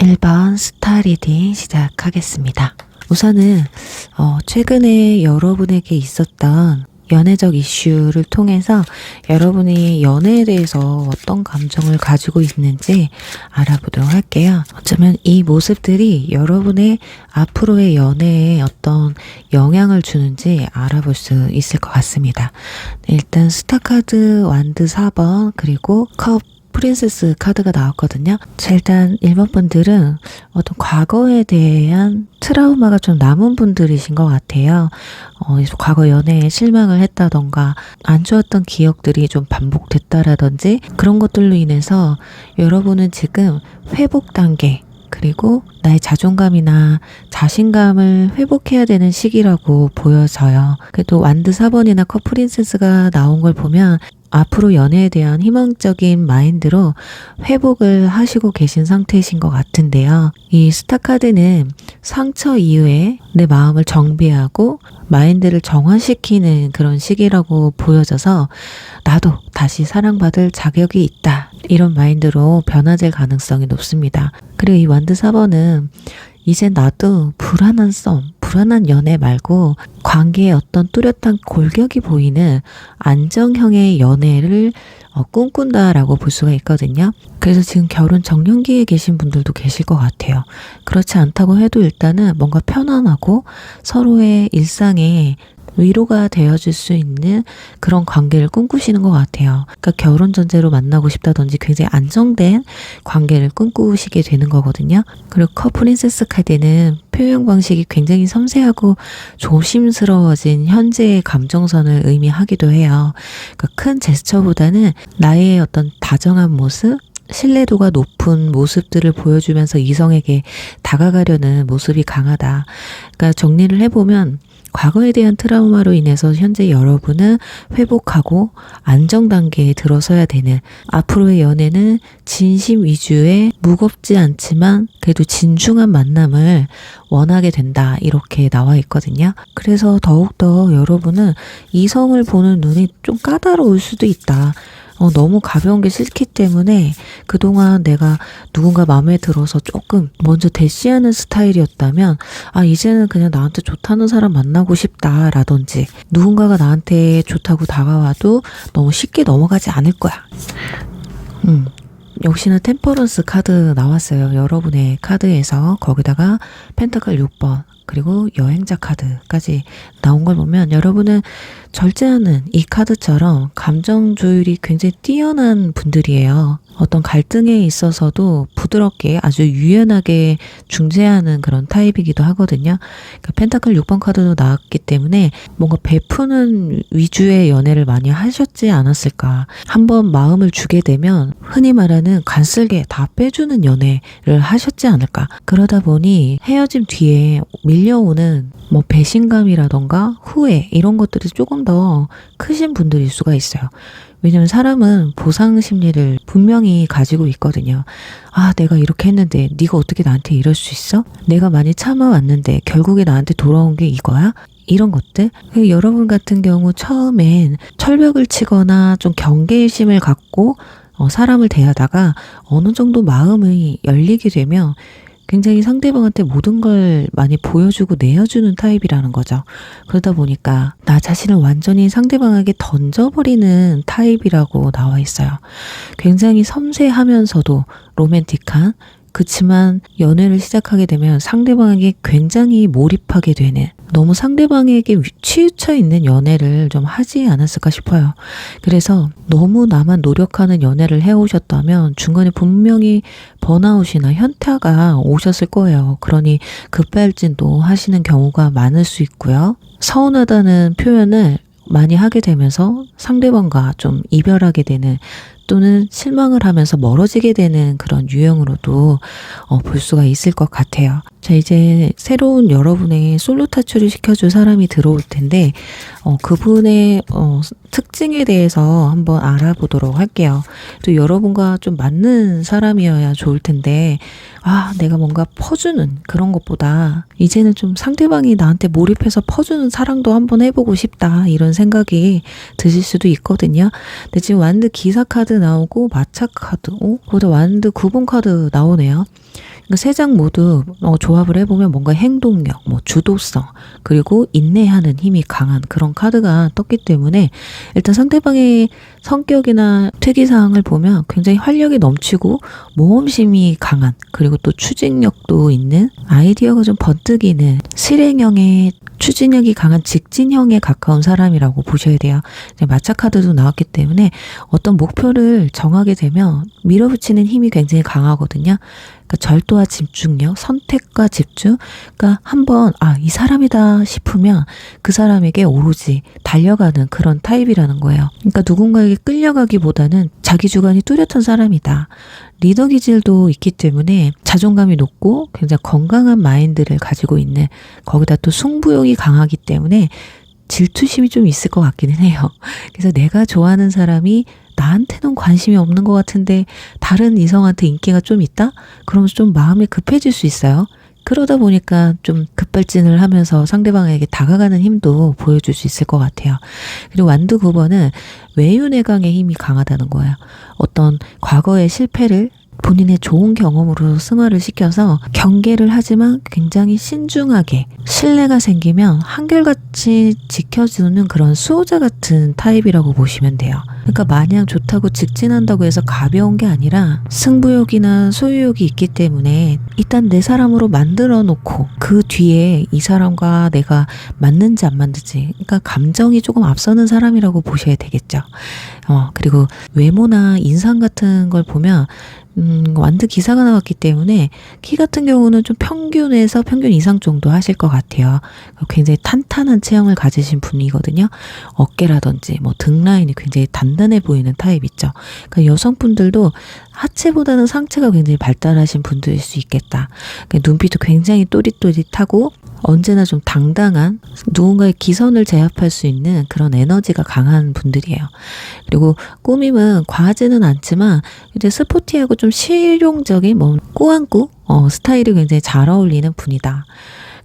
1번 스타 리딩 시작하겠습니다. 우선은 최근에 여러분에게 있었던 연애적 이슈를 통해서 여러분이 연애에 대해서 어떤 감정을 가지고 있는지 알아보도록 할게요. 어쩌면 이 모습들이 여러분의 앞으로의 연애에 어떤 영향을 주는지 알아볼 수 있을 것 같습니다. 일단 스타카드 완드 4번 그리고 컵 프린세스 카드가 나왔거든요. 일단 1번 분들은 어떤 과거에 대한 트라우마가 좀 남은 분들이신 것 같아요. 과거 연애에 실망을 했다던가 안 좋았던 기억들이 좀 반복됐다라든지 그런 것들로 인해서 여러분은 지금 회복 단계 그리고 나의 자존감이나 자신감을 회복해야 되는 시기라고 보여져요. 그래도 완드 4번이나 컵 프린세스가 나온 걸 보면 앞으로 연애에 대한 희망적인 마인드로 회복을 하시고 계신 상태이신 것 같은데요. 이 스타카드는 상처 이후에 내 마음을 정비하고 마인드를 정화시키는 그런 시기라고 보여져서 나도 다시 사랑받을 자격이 있다. 이런 마인드로 변화될 가능성이 높습니다. 그리고 이 완드 4번은 이제 나도 불안한 연애 말고 관계에 어떤 뚜렷한 골격이 보이는 안정형의 연애를 꿈꾼다라고 볼 수가 있거든요. 그래서 지금 결혼 정년기에 계신 분들도 계실 것 같아요. 그렇지 않다고 해도 일단은 뭔가 편안하고 서로의 일상에 위로가 되어줄 수 있는 그런 관계를 꿈꾸시는 것 같아요. 그러니까 결혼 전제로 만나고 싶다든지 굉장히 안정된 관계를 꿈꾸시게 되는 거거든요. 그리고 컵 프린세스 카드는 표현 방식이 굉장히 섬세하고 조심스러워진 현재의 감정선을 의미하기도 해요. 그러니까 큰 제스처보다는 나의 어떤 다정한 모습, 신뢰도가 높은 모습들을 보여주면서 이성에게 다가가려는 모습이 강하다. 그러니까 정리를 해보면 과거에 대한 트라우마로 인해서 현재 여러분은 회복하고 안정 단계에 들어서야 되는 앞으로의 연애는 진심 위주의 무겁지 않지만 그래도 진중한 만남을 원하게 된다. 이렇게 나와 있거든요. 그래서 더욱더 여러분은 이성을 보는 눈이 좀 까다로울 수도 있다. 너무 가벼운 게 싫기 때문에 그동안 내가 누군가 마음에 들어서 조금 먼저 대시하는 스타일이었다면 이제는 그냥 나한테 좋다는 사람 만나고 싶다라든지 누군가가 나한테 좋다고 다가와도 너무 쉽게 넘어가지 않을 거야. 역시나 템퍼런스 카드 나왔어요. 여러분의 카드에서 거기다가 펜타클 6번 그리고 여행자 카드까지 나온 걸 보면 여러분은 절제하는 이 카드처럼 감정 조율이 굉장히 뛰어난 분들이에요. 어떤 갈등에 있어서도 부드럽게 아주 유연하게 중재하는 그런 타입이기도 하거든요. 그러니까 펜타클 6번 카드도 나왔기 때문에 뭔가 베푸는 위주의 연애를 많이 하셨지 않았을까. 한번 마음을 주게 되면 흔히 말하는 간쓸게 다 빼주는 연애를 하셨지 않을까. 그러다 보니 헤어짐 뒤에 밀려오는 배신감이라던가 후회 이런 것들이 조금 더 크신 분들일 수가 있어요. 왜냐면 사람은 보상 심리를 분명히 가지고 있거든요. 내가 이렇게 했는데 네가 어떻게 나한테 이럴 수 있어? 내가 많이 참아왔는데 결국에 나한테 돌아온 게 이거야? 이런 것들. 여러분 같은 경우 처음엔 철벽을 치거나 좀 경계심을 갖고 사람을 대하다가 어느 정도 마음이 열리게 되면 굉장히 상대방한테 모든 걸 많이 보여주고 내어주는 타입이라는 거죠. 그러다 보니까 나 자신을 완전히 상대방에게 던져버리는 타입이라고 나와 있어요. 굉장히 섬세하면서도 로맨틱한 그치만 연애를 시작하게 되면 상대방에게 굉장히 몰입하게 되는 너무 상대방에게 치우쳐 있는 연애를 좀 하지 않았을까 싶어요. 그래서 너무 나만 노력하는 연애를 해오셨다면 중간에 분명히 번아웃이나 현타가 오셨을 거예요. 그러니 급발진도 하시는 경우가 많을 수 있고요. 서운하다는 표현을 많이 하게 되면서 상대방과 좀 이별하게 되는 또는 실망을 하면서 멀어지게 되는 그런 유형으로도 볼 수가 있을 것 같아요. 자, 이제 새로운 여러분의 솔로 타출을 시켜줄 사람이 들어올 텐데 그분의 특징에 대해서 한번 알아보도록 할게요. 또 여러분과 좀 맞는 사람이어야 좋을 텐데 내가 뭔가 퍼주는 그런 것보다 이제는 좀 상대방이 나한테 몰입해서 퍼주는 사랑도 한번 해보고 싶다 이런 생각이 드실 수도 있거든요. 근데 지금 완드 기사 카드 나오고 마차 카드, 그보다 완드 9번 카드 나오네요. 그러니까 세 장 모두 조합을 해보면 뭔가 행동력, 뭐 주도성, 그리고 인내하는 힘이 강한 그런 카드가 떴기 때문에 일단 상대방의 성격이나 특이사항을 보면 굉장히 활력이 넘치고 모험심이 강한, 그리고 또 추진력도 있는, 아이디어가 좀 번뜩이는 실행형의 추진력이 강한 직진형에 가까운 사람이라고 보셔야 돼요. 마차 카드도 나왔기 때문에 어떤 목표를 정하게 되면 밀어붙이는 힘이 굉장히 강하거든요. 그러니까 절도와 집중력, 선택과 집중. 그러니까 한번 이 사람이다 싶으면 그 사람에게 오로지 달려가는 그런 타입이라는 거예요. 그러니까 누군가에게 끌려가기보다는 자기 주관이 뚜렷한 사람이다. 리더 기질도 있기 때문에 자존감이 높고 굉장히 건강한 마인드를 가지고 있는, 거기다 또 승부욕이 강하기 때문에 질투심이 좀 있을 것 같기는 해요. 그래서 내가 좋아하는 사람이 나한테는 관심이 없는 것 같은데 다른 이성한테 인기가 좀 있다? 그러면 좀 마음이 급해질 수 있어요. 그러다 보니까 좀 급발진을 하면서 상대방에게 다가가는 힘도 보여줄 수 있을 것 같아요. 그리고 완드 9번은 외유내강의 힘이 강하다는 거예요. 어떤 과거의 실패를 본인의 좋은 경험으로 승화를 시켜서 경계를 하지만 굉장히 신중하게, 신뢰가 생기면 한결같이 지켜주는 그런 수호자 같은 타입이라고 보시면 돼요. 그러니까 마냥 좋다고 직진한다고 해서 가벼운 게 아니라 승부욕이나 소유욕이 있기 때문에 일단 내 사람으로 만들어 놓고 그 뒤에 이 사람과 내가 맞는지 안 맞는지, 그러니까 감정이 조금 앞서는 사람이라고 보셔야 되겠죠. 그리고 외모나 인상 같은 걸 보면 완드 기사가 나왔기 때문에 키 같은 경우는 좀 평균에서 평균 이상 정도 하실 것 같아요. 굉장히 탄탄한 체형을 가지신 분이거든요. 어깨라든지 뭐 등 라인이 굉장히 단단해 보이는 타입 있죠. 그러니까 여성분들도 하체보다는 상체가 굉장히 발달하신 분들일 수 있겠다. 그러니까 눈빛도 굉장히 또릿또릿하고 언제나 좀 당당한, 누군가의 기선을 제압할 수 있는 그런 에너지가 강한 분들이에요. 그리고 꾸밈은 과하지는 않지만 이제 스포티하고 좀 실용적인 꾸안꾸 스타일이 굉장히 잘 어울리는 분이다.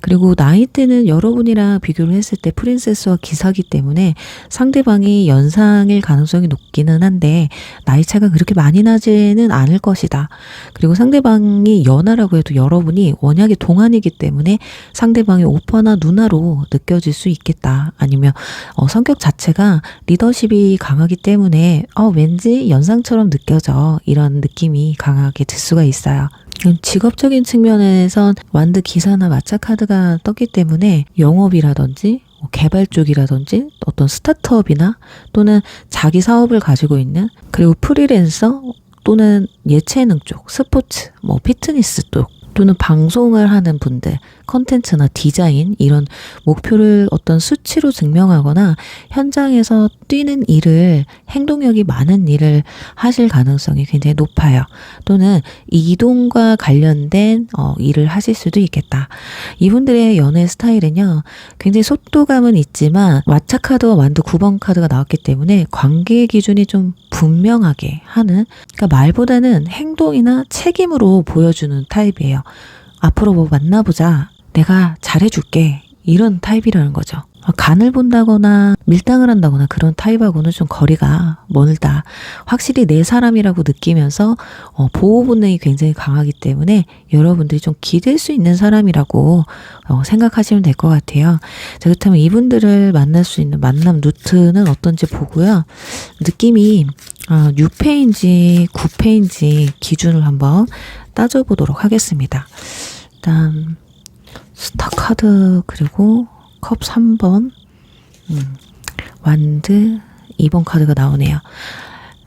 그리고 나이대는 여러분이랑 비교를 했을 때 프린세스와 기사기 때문에 상대방이 연상일 가능성이 높기는 한데 나이 차가 그렇게 많이 나지는 않을 것이다. 그리고 상대방이 연하라고 해도 여러분이 원약이 동안이기 때문에 상대방이 오빠나 누나로 느껴질 수 있겠다. 아니면 성격 자체가 리더십이 강하기 때문에 왠지 연상처럼 느껴져. 이런 느낌이 강하게 들 수가 있어요. 직업적인 측면에선 완드 기사나 마차 카드가 떴기 때문에 영업이라든지 개발 쪽이라든지 어떤 스타트업이나 또는 자기 사업을 가지고 있는, 그리고 프리랜서 또는 예체능 쪽, 스포츠, 피트니스 쪽, 또는 방송을 하는 분들, 컨텐츠나 디자인, 이런 목표를 어떤 수치로 증명하거나 현장에서 뛰는 일을, 행동력이 많은 일을 하실 가능성이 굉장히 높아요. 또는 이동과 관련된 일을 하실 수도 있겠다. 이분들의 연애 스타일은요, 굉장히 속도감은 있지만 마차 카드와 완드 9번 카드가 나왔기 때문에 관계의 기준이 좀 분명하게 하는, 그러니까 말보다는 행동이나 책임으로 보여주는 타입이에요. 앞으로 만나보자. 내가 잘해줄게. 이런 타입이라는 거죠. 간을 본다거나 밀당을 한다거나 그런 타입하고는 좀 거리가 멀다. 확실히 내 사람이라고 느끼면서 보호 본능이 굉장히 강하기 때문에 여러분들이 좀 기댈 수 있는 사람이라고 생각하시면 될 것 같아요. 자, 그렇다면 이분들을 만날 수 있는 만남 루트는 어떤지 보고요. 느낌이 6패인지 9패인지 기준을 한번 따져보도록 하겠습니다. 일단 스타 카드, 그리고 컵 3번, 완드 2번 카드가 나오네요.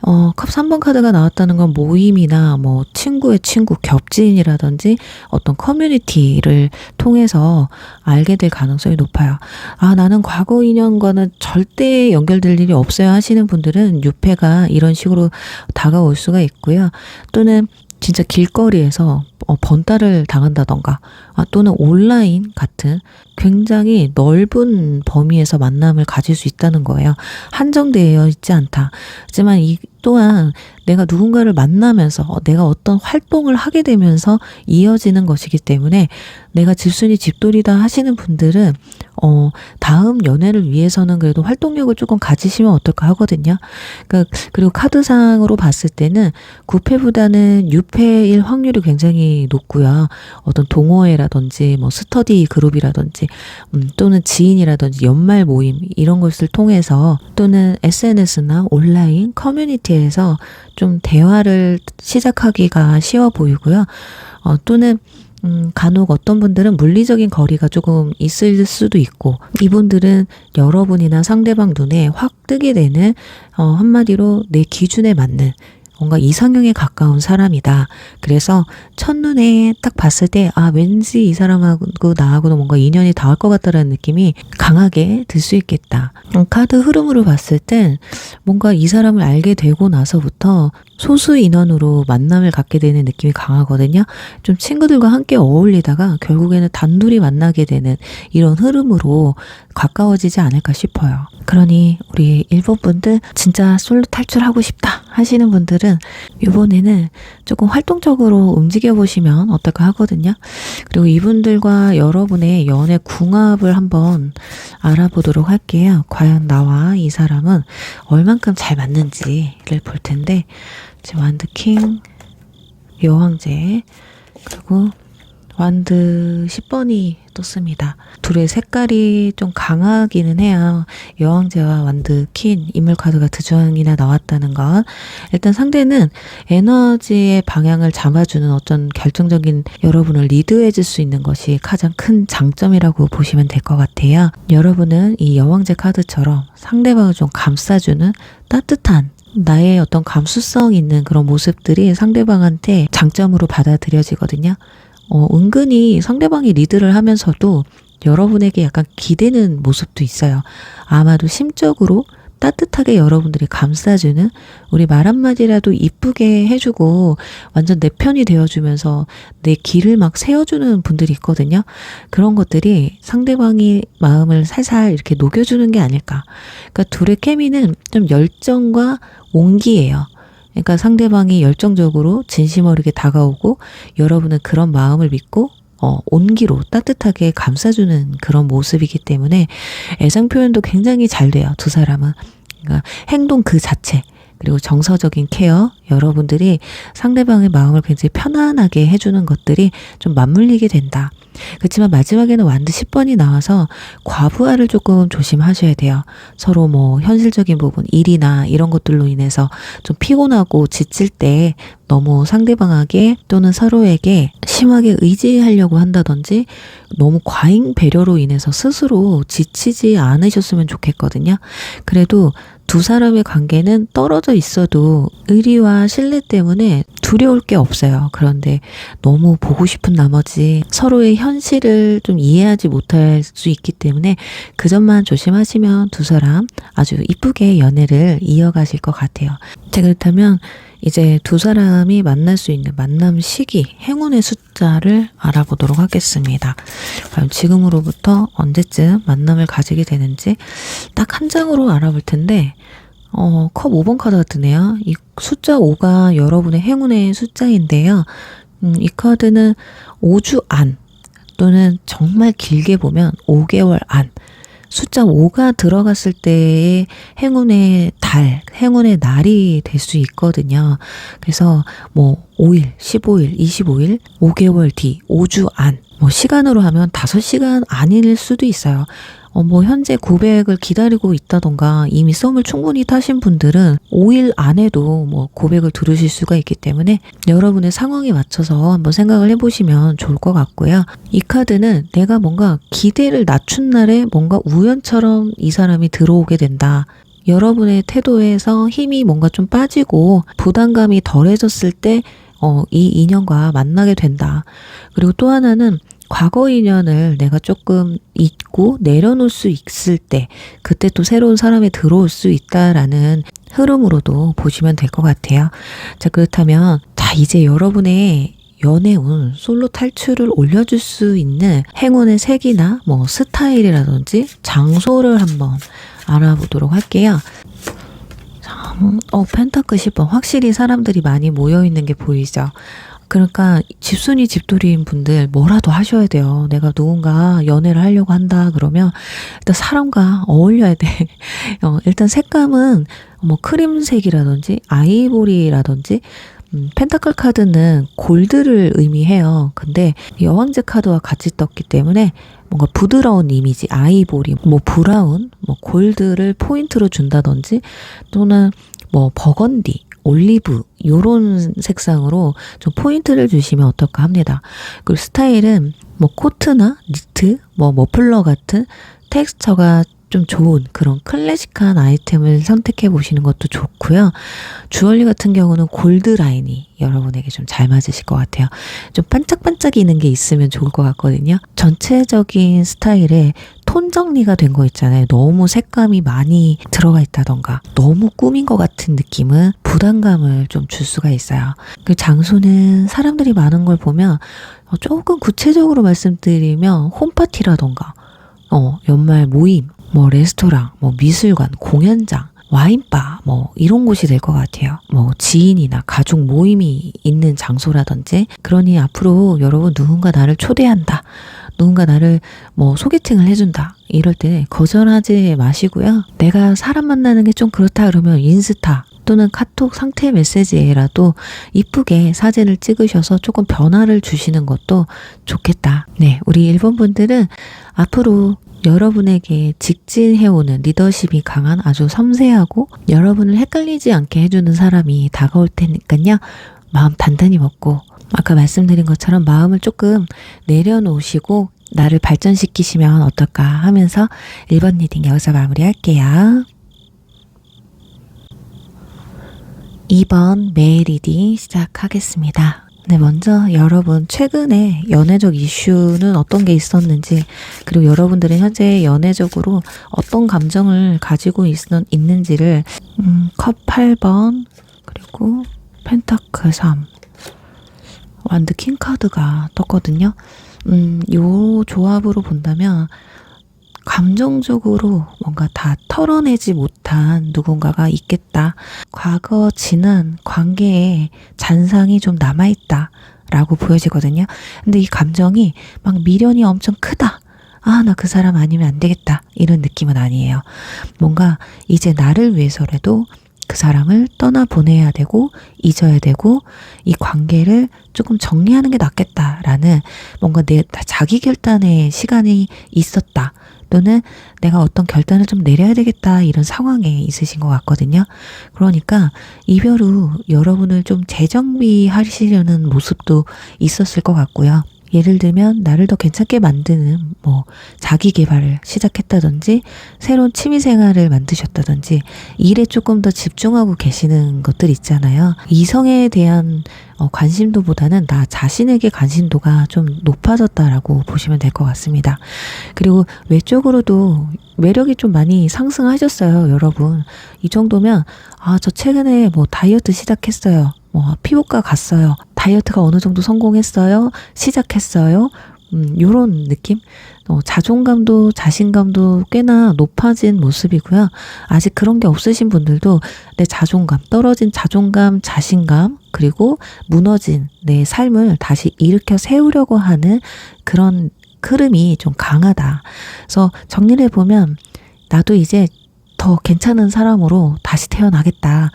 컵 3번 카드가 나왔다는 건 모임이나 친구의 친구, 겹지인이라든지 어떤 커뮤니티를 통해서 알게 될 가능성이 높아요. 나는 과거 인연과는 절대 연결될 일이 없어요 하시는 분들은 6패가 이런 식으로 다가올 수가 있고요. 또는 진짜 길거리에서 번따를 당한다던가 또는 온라인 같은 굉장히 넓은 범위에서 만남을 가질 수 있다는 거예요. 한정되어 있지 않다. 하지만 이 또한 내가 누군가를 만나면서 내가 어떤 활동을 하게 되면서 이어지는 것이기 때문에 내가 집순이 집돌이다 하시는 분들은 다음 연애를 위해서는 그래도 활동력을 조금 가지시면 어떨까 하거든요. 그리고 카드상으로 봤을 때는 9패보다는 6패일 확률이 굉장히 높고요. 어떤 동호회라든지 뭐 스터디 그룹이라든지 또는 지인이라든지 연말 모임 이런 것을 통해서 또는 SNS나 온라인 커뮤니티에서 좀 대화를 시작하기가 쉬워 보이고요. 또는 간혹 어떤 분들은 물리적인 거리가 조금 있을 수도 있고, 이분들은 여러분이나 상대방 눈에 확 뜨게 되는 한마디로 내 기준에 맞는 뭔가 이상형에 가까운 사람이다. 그래서 첫눈에 딱 봤을 때 왠지 이 사람하고 나하고도 뭔가 인연이 닿을 것 같다라는 느낌이 강하게 들 수 있겠다. 카드 흐름으로 봤을 땐 뭔가 이 사람을 알게 되고 나서부터 소수 인원으로 만남을 갖게 되는 느낌이 강하거든요. 좀 친구들과 함께 어울리다가 결국에는 단둘이 만나게 되는 이런 흐름으로 가까워지지 않을까 싶어요. 그러니 우리 일본 분들 진짜 솔로 탈출하고 싶다 하시는 분들은 이번에는 조금 활동적으로 움직여 보시면 어떨까 하거든요. 그리고 이분들과 여러분의 연애 궁합을 한번 알아보도록 할게요. 과연 나와 이 사람은 얼만큼 잘 맞는지를 볼 텐데, 지금 완드 킹, 여왕제, 그리고 완드 10번이 떴습니다. 둘의 색깔이 좀 강하기는 해요. 여왕제와 완드 퀸 인물 카드가 두 장이나 나왔다는 것. 일단 상대는 에너지의 방향을 잡아주는 어떤 결정적인 여러분을 리드해 줄 수 있는 것이 가장 큰 장점이라고 보시면 될 것 같아요. 여러분은 이 여왕제 카드처럼 상대방을 좀 감싸주는 따뜻한 나의 어떤 감수성 있는 그런 모습들이 상대방한테 장점으로 받아들여지거든요. 은근히 상대방이 리드를 하면서도 여러분에게 약간 기대는 모습도 있어요. 아마도 심적으로 따뜻하게 여러분들이 감싸주는, 우리 말 한마디라도 이쁘게 해주고 완전 내 편이 되어주면서 내 길을 막 세워주는 분들이 있거든요. 그런 것들이 상대방이 마음을 살살 이렇게 녹여주는 게 아닐까. 그러니까 둘의 케미는 좀 열정과 온기예요. 그러니까 상대방이 열정적으로 진심 어리게 다가오고 여러분은 그런 마음을 믿고 온기로 따뜻하게 감싸주는 그런 모습이기 때문에 애정 표현도 굉장히 잘 돼요. 두 사람은. 그러니까 행동 그 자체, 그리고 정서적인 케어, 여러분들이 상대방의 마음을 굉장히 편안하게 해주는 것들이 좀 맞물리게 된다. 그렇지만 마지막에는 완드 10번이 나와서 과부하를 조금 조심하셔야 돼요. 서로 뭐 현실적인 부분, 일이나 이런 것들로 인해서 좀 피곤하고 지칠 때 너무 상대방에게 또는 서로에게 심하게 의지하려고 한다든지 너무 과잉 배려로 인해서 스스로 지치지 않으셨으면 좋겠거든요. 그래도 두 사람의 관계는 떨어져 있어도 의리와 신뢰 때문에 두려울 게 없어요. 그런데 너무 보고 싶은 나머지 서로의 현실을 좀 이해하지 못할 수 있기 때문에 그 점만 조심하시면 두 사람 아주 이쁘게 연애를 이어가실 것 같아요. 자, 그렇다면 이제 두 사람이 만날 수 있는 만남 시기, 행운의 숫자를 알아보도록 하겠습니다. 과연 지금으로부터 언제쯤 만남을 가지게 되는지 딱 한 장으로 알아볼 텐데, 컵 5번 카드가 뜨네요. 이 숫자 5가 여러분의 행운의 숫자인데요. 이 카드는 5주 안 또는 정말 길게 보면 5개월 안, 숫자 5가 들어갔을 때의 행운의 달, 행운의 날이 될 수 있거든요. 그래서 뭐 5일, 15일, 25일, 5개월 뒤, 5주 안, 뭐 시간으로 하면 5시간 안일 수도 있어요. 뭐 현재 고백을 기다리고 있다던가 이미 썸을 충분히 타신 분들은 5일 안에도 뭐 고백을 들으실 수가 있기 때문에 여러분의 상황에 맞춰서 한번 생각을 해보시면 좋을 것 같고요. 이 카드는 내가 뭔가 기대를 낮춘 날에 뭔가 우연처럼 이 사람이 들어오게 된다. 여러분의 태도에서 힘이 뭔가 좀 빠지고 부담감이 덜해졌을 때 이 인연과 만나게 된다. 그리고 또 하나는 과거 인연을 내가 조금 잊고 내려놓을 수 있을 때 그때 또 새로운 사람이 들어올 수 있다라는 흐름으로도 보시면 될 것 같아요. 자, 그렇다면 이제 여러분의 연애운, 솔로 탈출을 올려줄 수 있는 행운의 색이나 뭐 스타일이라든지 장소를 한번 알아보도록 할게요. 펜타클 10번, 확실히 사람들이 많이 모여있는 게 보이죠. 그러니까 집순이 집돌이인 분들 뭐라도 하셔야 돼요. 내가 누군가 연애를 하려고 한다 그러면 일단 사람과 어울려야 돼. 일단 색감은 뭐 크림색이라든지 아이보리라든지 펜타클 카드는 골드를 의미해요. 근데 여왕제 카드와 같이 떴기 때문에 뭔가 부드러운 이미지, 아이보리, 뭐 브라운, 뭐 골드를 포인트로 준다든지 또는 뭐 버건디, 올리브 요런 색상으로 좀 포인트를 주시면 어떨까 합니다. 그리고 스타일은 뭐 코트나 니트, 뭐 머플러 같은 텍스처가 좀 좋은 그런 클래식한 아이템을 선택해 보시는 것도 좋고요. 주얼리 같은 경우는 골드 라인이 여러분에게 좀 잘 맞으실 것 같아요. 좀 반짝반짝이는 게 있으면 좋을 것 같거든요. 전체적인 스타일에 톤 정리가 된 거 있잖아요. 너무 색감이 많이 들어가 있다던가 너무 꾸민 것 같은 느낌은 부담감을 좀 줄 수가 있어요. 그 장소는 사람들이 많은 걸 보면 조금 구체적으로 말씀드리면 홈파티라던가 연말 모임, 뭐 레스토랑, 뭐 미술관, 공연장, 와인바 뭐 이런 곳이 될 것 같아요. 뭐 지인이나 가족 모임이 있는 장소라든지. 그러니 앞으로 여러분 누군가 나를 초대한다, 누군가 나를 뭐 소개팅을 해준다 이럴 때 거절하지 마시고요. 내가 사람 만나는 게 좀 그렇다 그러면 인스타 또는 카톡 상태 메시지에라도 이쁘게 사진을 찍으셔서 조금 변화를 주시는 것도 좋겠다. 네, 우리 1번 분들은 앞으로 여러분에게 직진해오는 리더십이 강한 아주 섬세하고 여러분을 헷갈리지 않게 해주는 사람이 다가올 테니까요. 마음 단단히 먹고 아까 말씀드린 것처럼 마음을 조금 내려놓으시고 나를 발전시키시면 어떨까 하면서 1번 리딩 여기서 마무리할게요. 2번 매일 리딩 시작하겠습니다. 네, 먼저 여러분 최근에 연애적 이슈는 어떤 게 있었는지, 그리고 여러분들은 현재 연애적으로 어떤 감정을 가지고 있는지를 컵 8번 그리고 펜타클 3 완드 킹 카드가 떴거든요. 요 조합으로 본다면 감정적으로 뭔가 다 털어내지 못한 누군가가 있겠다. 과거 지난 관계에 잔상이 좀 남아있다 라고 보여지거든요. 근데 이 감정이 막 미련이 엄청 크다. 아, 나 그 사람 아니면 안 되겠다. 이런 느낌은 아니에요. 뭔가 이제 나를 위해서라도 그 사람을 떠나보내야 되고 잊어야 되고 이 관계를 조금 정리하는 게 낫겠다라는 뭔가 내 자기 결단의 시간이 있었다. 또는 내가 어떤 결단을 좀 내려야 되겠다 이런 상황에 있으신 것 같거든요. 그러니까 이별 후 여러분을 좀 재정비하시려는 모습도 있었을 것 같고요. 예를 들면 나를 더 괜찮게 만드는 뭐 자기 개발을 시작했다든지 새로운 취미 생활을 만드셨다든지 일에 조금 더 집중하고 계시는 것들 있잖아요. 이성에 대한 관심도보다는 나 자신에게 관심도가 좀 높아졌다라고 보시면 될 것 같습니다. 그리고 외적으로도 매력이 좀 많이 상승하셨어요, 여러분. 이 정도면 저 최근에 뭐 다이어트 시작했어요. 뭐 피부과 갔어요. 다이어트가 어느 정도 성공했어요. 시작했어요. 요런 느낌? 자존감도 자신감도 꽤나 높아진 모습이고요. 아직 그런 게 없으신 분들도 내 자존감, 떨어진 자존감, 자신감, 그리고 무너진 내 삶을 다시 일으켜 세우려고 하는 그런 흐름이 좀 강하다. 그래서 정리를 해보면 나도 이제 더 괜찮은 사람으로 다시 태어나겠다.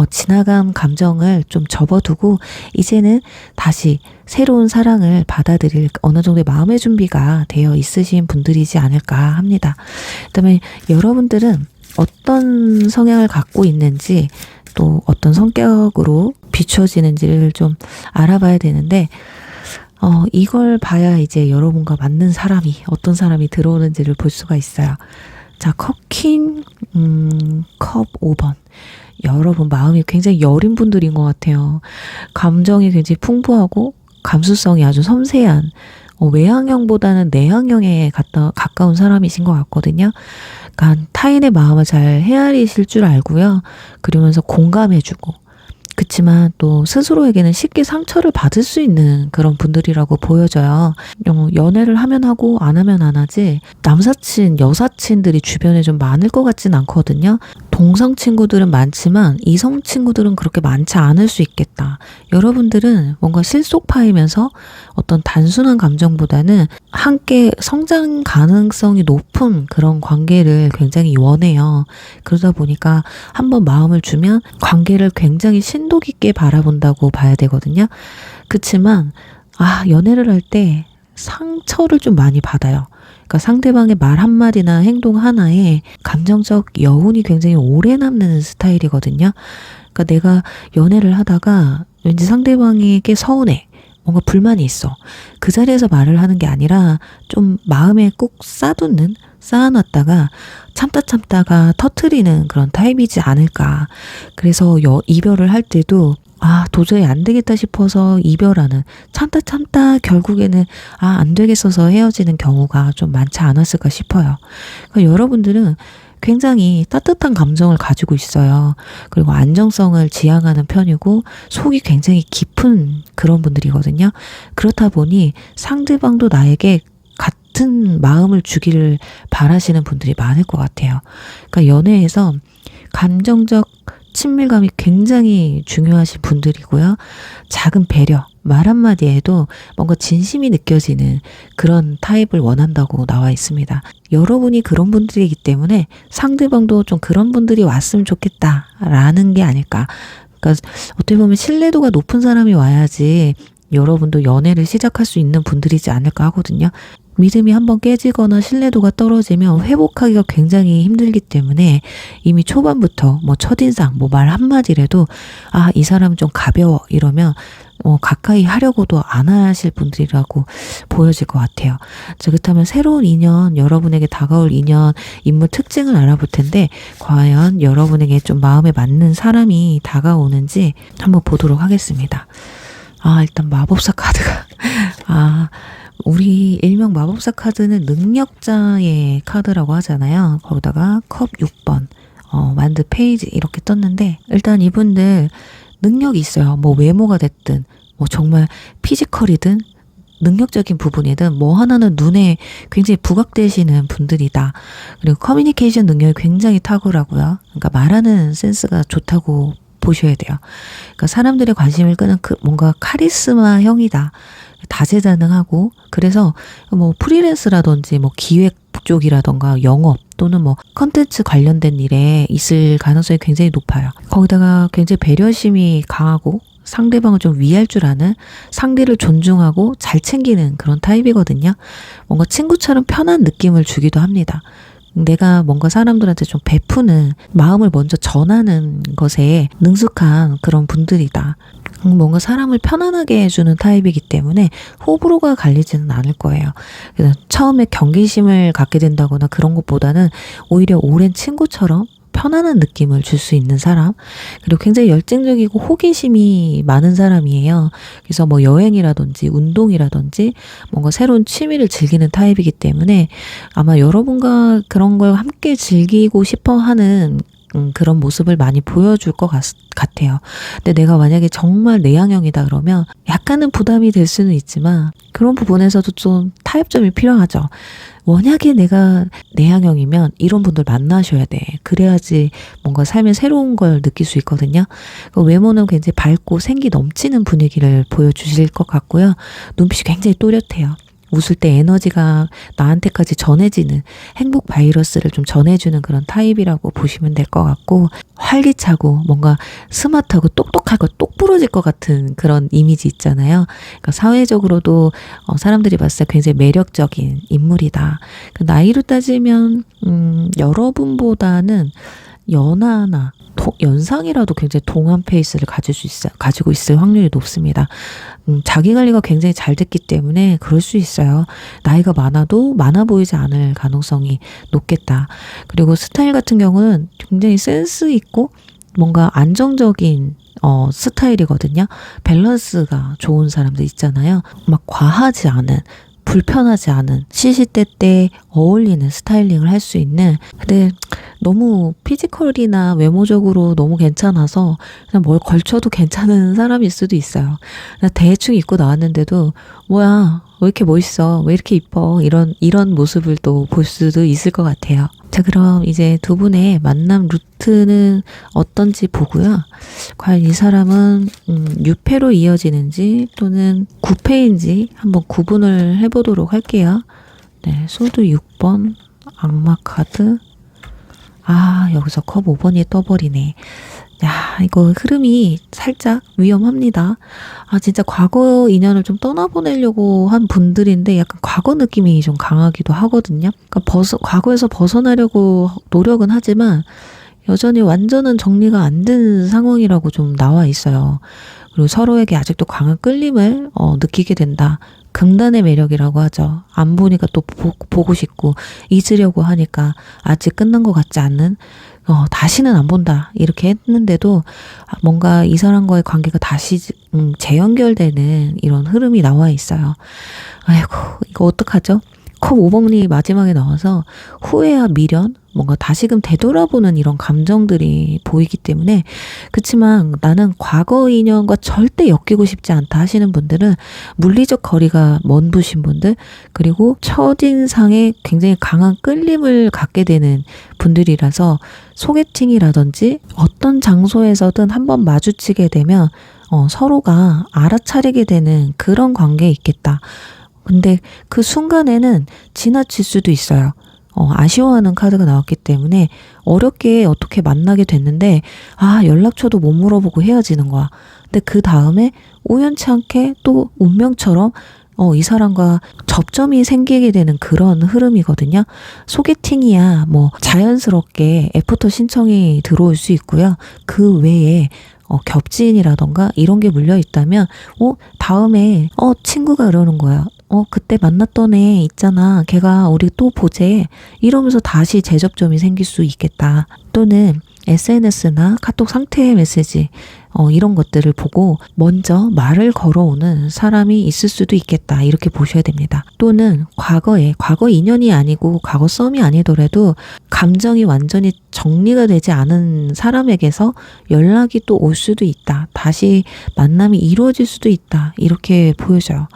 지나간 감정을 좀 접어두고 이제는 다시 새로운 사랑을 받아들일 어느 정도의 마음의 준비가 되어 있으신 분들이지 않을까 합니다. 그다음에 여러분들은 어떤 성향을 갖고 있는지 또 어떤 성격으로 비추어지는지를 좀 알아봐야 되는데 이걸 봐야 이제 여러분과 맞는 사람이 어떤 사람이 들어오는지를 볼 수가 있어요. 자, 컵퀸 컵 5번. 여러분 마음이 굉장히 여린 분들인 것 같아요. 감정이 굉장히 풍부하고 감수성이 아주 섬세한 외향형보다는 내향형에 가까운 사람이신 것 같거든요. 그러니까 타인의 마음을 잘 헤아리실 줄 알고요. 그러면서 공감해주고 그치만 또 스스로에게는 쉽게 상처를 받을 수 있는 그런 분들이라고 보여져요. 연애를 하면 하고 안 하면 안 하지 남사친, 여사친들이 주변에 좀 많을 것 같진 않거든요. 동성 친구들은 많지만 이성 친구들은 그렇게 많지 않을 수 있겠다. 여러분들은 뭔가 실속파이면서 어떤 단순한 감정보다는 함께 성장 가능성이 높은 그런 관계를 굉장히 원해요. 그러다 보니까 한번 마음을 주면 관계를 굉장히 심도 깊게 바라본다고 봐야 되거든요. 그치만 연애를 할 때 상처를 좀 많이 받아요. 그러니까 상대방의 말 한마디나 행동 하나에 감정적 여운이 굉장히 오래 남는 스타일이거든요. 그러니까 내가 연애를 하다가 왠지 상대방에게 서운해. 뭔가 불만이 있어. 그 자리에서 말을 하는 게 아니라 좀 마음에 꾹 쌓아놨다가 참다가 터트리는 그런 타입이지 않을까. 그래서 이별을 할 때도 도저히 안 되겠다 싶어서 이별하는, 참다 결국에는 안 되겠어서 헤어지는 경우가 좀 많지 않았을까 싶어요. 그러니까 여러분들은 굉장히 따뜻한 감정을 가지고 있어요. 그리고 안정성을 지향하는 편이고 속이 굉장히 깊은 그런 분들이거든요. 그렇다 보니 상대방도 나에게 같은 마음을 주기를 바라시는 분들이 많을 것 같아요. 그러니까 연애에서 감정적 친밀감이 굉장히 중요하신 분들이고요. 작은 배려, 말 한마디에도 뭔가 진심이 느껴지는 그런 타입을 원한다고 나와 있습니다. 여러분이 그런 분들이기 때문에 상대방도 좀 그런 분들이 왔으면 좋겠다라는 게 아닐까. 그러니까 어떻게 보면 신뢰도가 높은 사람이 와야지 여러분도 연애를 시작할 수 있는 분들이지 않을까 하거든요. 믿음이 한번 깨지거나 신뢰도가 떨어지면 회복하기가 굉장히 힘들기 때문에 이미 초반부터 첫인상, 말 한마디라도 이 사람 좀 가벼워 이러면 가까이 하려고도 안 하실 분들이라고 보여질 것 같아요. 자, 그렇다면 새로운 인연, 여러분에게 다가올 인연, 인물 특징을 알아볼 텐데 과연 여러분에게 좀 마음에 맞는 사람이 다가오는지 한번 보도록 하겠습니다. 일단 마법사 카드가 우리 일명 마법사 카드는 능력자의 카드라고 하잖아요. 거기다가 컵 6번, 만드 페이지 이렇게 떴는데 일단 이분들 능력이 있어요. 외모가 됐든 정말 피지컬이든 능력적인 부분이든 하나는 눈에 굉장히 부각되시는 분들이다. 그리고 커뮤니케이션 능력이 굉장히 탁월하고요. 그러니까 말하는 센스가 좋다고 보셔야 돼요. 그러니까 사람들의 관심을 끄는 뭔가 카리스마형이다. 다재다능하고 그래서 프리랜스라든지 기획 쪽이라던가 영업 또는 컨텐츠 관련된 일에 있을 가능성이 굉장히 높아요. 거기다가 굉장히 배려심이 강하고 상대방을 좀 위할 줄 아는, 상대를 존중하고 잘 챙기는 그런 타입이거든요. 뭔가 친구처럼 편한 느낌을 주기도 합니다. 내가 뭔가 사람들한테 좀 베푸는, 마음을 먼저 전하는 것에 능숙한 그런 분들이다. 뭔가 사람을 편안하게 해주는 타입이기 때문에 호불호가 갈리지는 않을 거예요. 그래서 처음에 경계심을 갖게 된다거나 그런 것보다는 오히려 오랜 친구처럼 편안한 느낌을 줄 수 있는 사람, 그리고 굉장히 열정적이고 호기심이 많은 사람이에요. 그래서 여행이라든지 운동이라든지 뭔가 새로운 취미를 즐기는 타입이기 때문에 아마 여러분과 그런 걸 함께 즐기고 싶어 하는 그런 모습을 많이 보여줄 것 같아요. 근데 내가 만약에 정말 내향형이다 그러면 약간은 부담이 될 수는 있지만 그런 부분에서도 좀 타협점이 필요하죠. 워낙에 내가 내향형이면 이런 분들 만나셔야 돼. 그래야지 뭔가 삶의 새로운 걸 느낄 수 있거든요. 외모는 굉장히 밝고 생기 넘치는 분위기를 보여주실 것 같고요. 눈빛이 굉장히 또렷해요. 웃을 때 에너지가 나한테까지 전해지는, 행복 바이러스를 좀 전해주는 그런 타입이라고 보시면 될 것 같고, 활기차고 뭔가 스마트하고 똑똑하고 똑부러질 것 같은 그런 이미지 있잖아요. 그러니까 사회적으로도 사람들이 봤을 때 굉장히 매력적인 인물이다. 나이로 따지면 여러분보다는 연하나 연상이라도 굉장히 동안 페이스를 가지고 있을 확률이 높습니다. 자기 관리가 굉장히 잘 됐기 때문에 그럴 수 있어요. 나이가 많아도 많아 보이지 않을 가능성이 높겠다. 그리고 스타일 같은 경우는 굉장히 센스 있고 뭔가 안정적인 스타일이거든요. 밸런스가 좋은 사람들 있잖아요. 막 과하지 않은, 불편하지 않은, 시시때때 어울리는 스타일링을 할 수 있는, 근데 너무 피지컬이나 외모적으로 너무 괜찮아서 그냥 뭘 걸쳐도 괜찮은 사람일 수도 있어요. 대충 입고 나왔는데도 뭐야 왜 이렇게 멋있어? 왜 이렇게 이뻐? 이런 모습을 또 볼 수도 있을 것 같아요. 자, 그럼 이제 두 분의 만남 루트는 어떤지 보고요. 과연 이 사람은 유패로 이어지는지 또는 구패인지 한번 구분을 해보도록 할게요. 네, 소드 6번, 악마 카드. 아, 여기서 컵 5번이 떠버리네. 야, 이거 흐름이 살짝 위험합니다. 아, 진짜 과거 인연을 좀 떠나보내려고 한 분들인데 약간 과거 느낌이 좀 강하기도 하거든요. 그러니까 과거에서 벗어나려고 노력은 하지만 여전히 완전한 정리가 안 된 상황이라고 좀 나와 있어요. 그리고 서로에게 아직도 강한 끌림을 느끼게 된다. 금단의 매력이라고 하죠. 안 보니까 또 보고 싶고 잊으려고 하니까 아직 끝난 것 같지 않는 다시는 안 본다 이렇게 했는데도 뭔가 이 사람과의 관계가 다시 재연결되는 이런 흐름이 나와 있어요. 아이고 이거 어떡하죠? 컵 5번이 마지막에 나와서 후회와 미련, 뭔가 다시금 되돌아보는 이런 감정들이 보이기 때문에 그치만 나는 과거 인연과 절대 엮이고 싶지 않다 하시는 분들은 물리적 거리가 먼 부신 분들 그리고 첫인상에 굉장히 강한 끌림을 갖게 되는 분들이라서 소개팅이라든지 어떤 장소에서든 한번 마주치게 되면 서로가 알아차리게 되는 그런 관계에 있겠다. 근데 그 순간에는 지나칠 수도 있어요. 아쉬워하는 카드가 나왔기 때문에 어렵게 어떻게 만나게 됐는데 연락처도 못 물어보고 헤어지는 거야. 근데 그 다음에 우연치 않게 또 운명처럼 이 사람과 접점이 생기게 되는 그런 흐름이거든요. 소개팅이야 뭐 자연스럽게 애프터 신청이 들어올 수 있고요. 그 외에 겹지인이라던가 이런 게 물려 있다면 다음에 친구가 그러는 거야. 그때 만났던 애 있잖아. 걔가 우리 또 보재. 이러면서 다시 재접점이 생길 수 있겠다. 또는 SNS나 카톡 상태 메시지 이런 것들을 보고 먼저 말을 걸어오는 사람이 있을 수도 있겠다. 이렇게 보셔야 됩니다. 또는 과거 인연이 아니고 과거 썸이 아니더라도 감정이 완전히 정리가 되지 않은 사람에게서 연락이 또 올 수도 있다. 다시 만남이 이루어질 수도 있다. 이렇게 보여져요.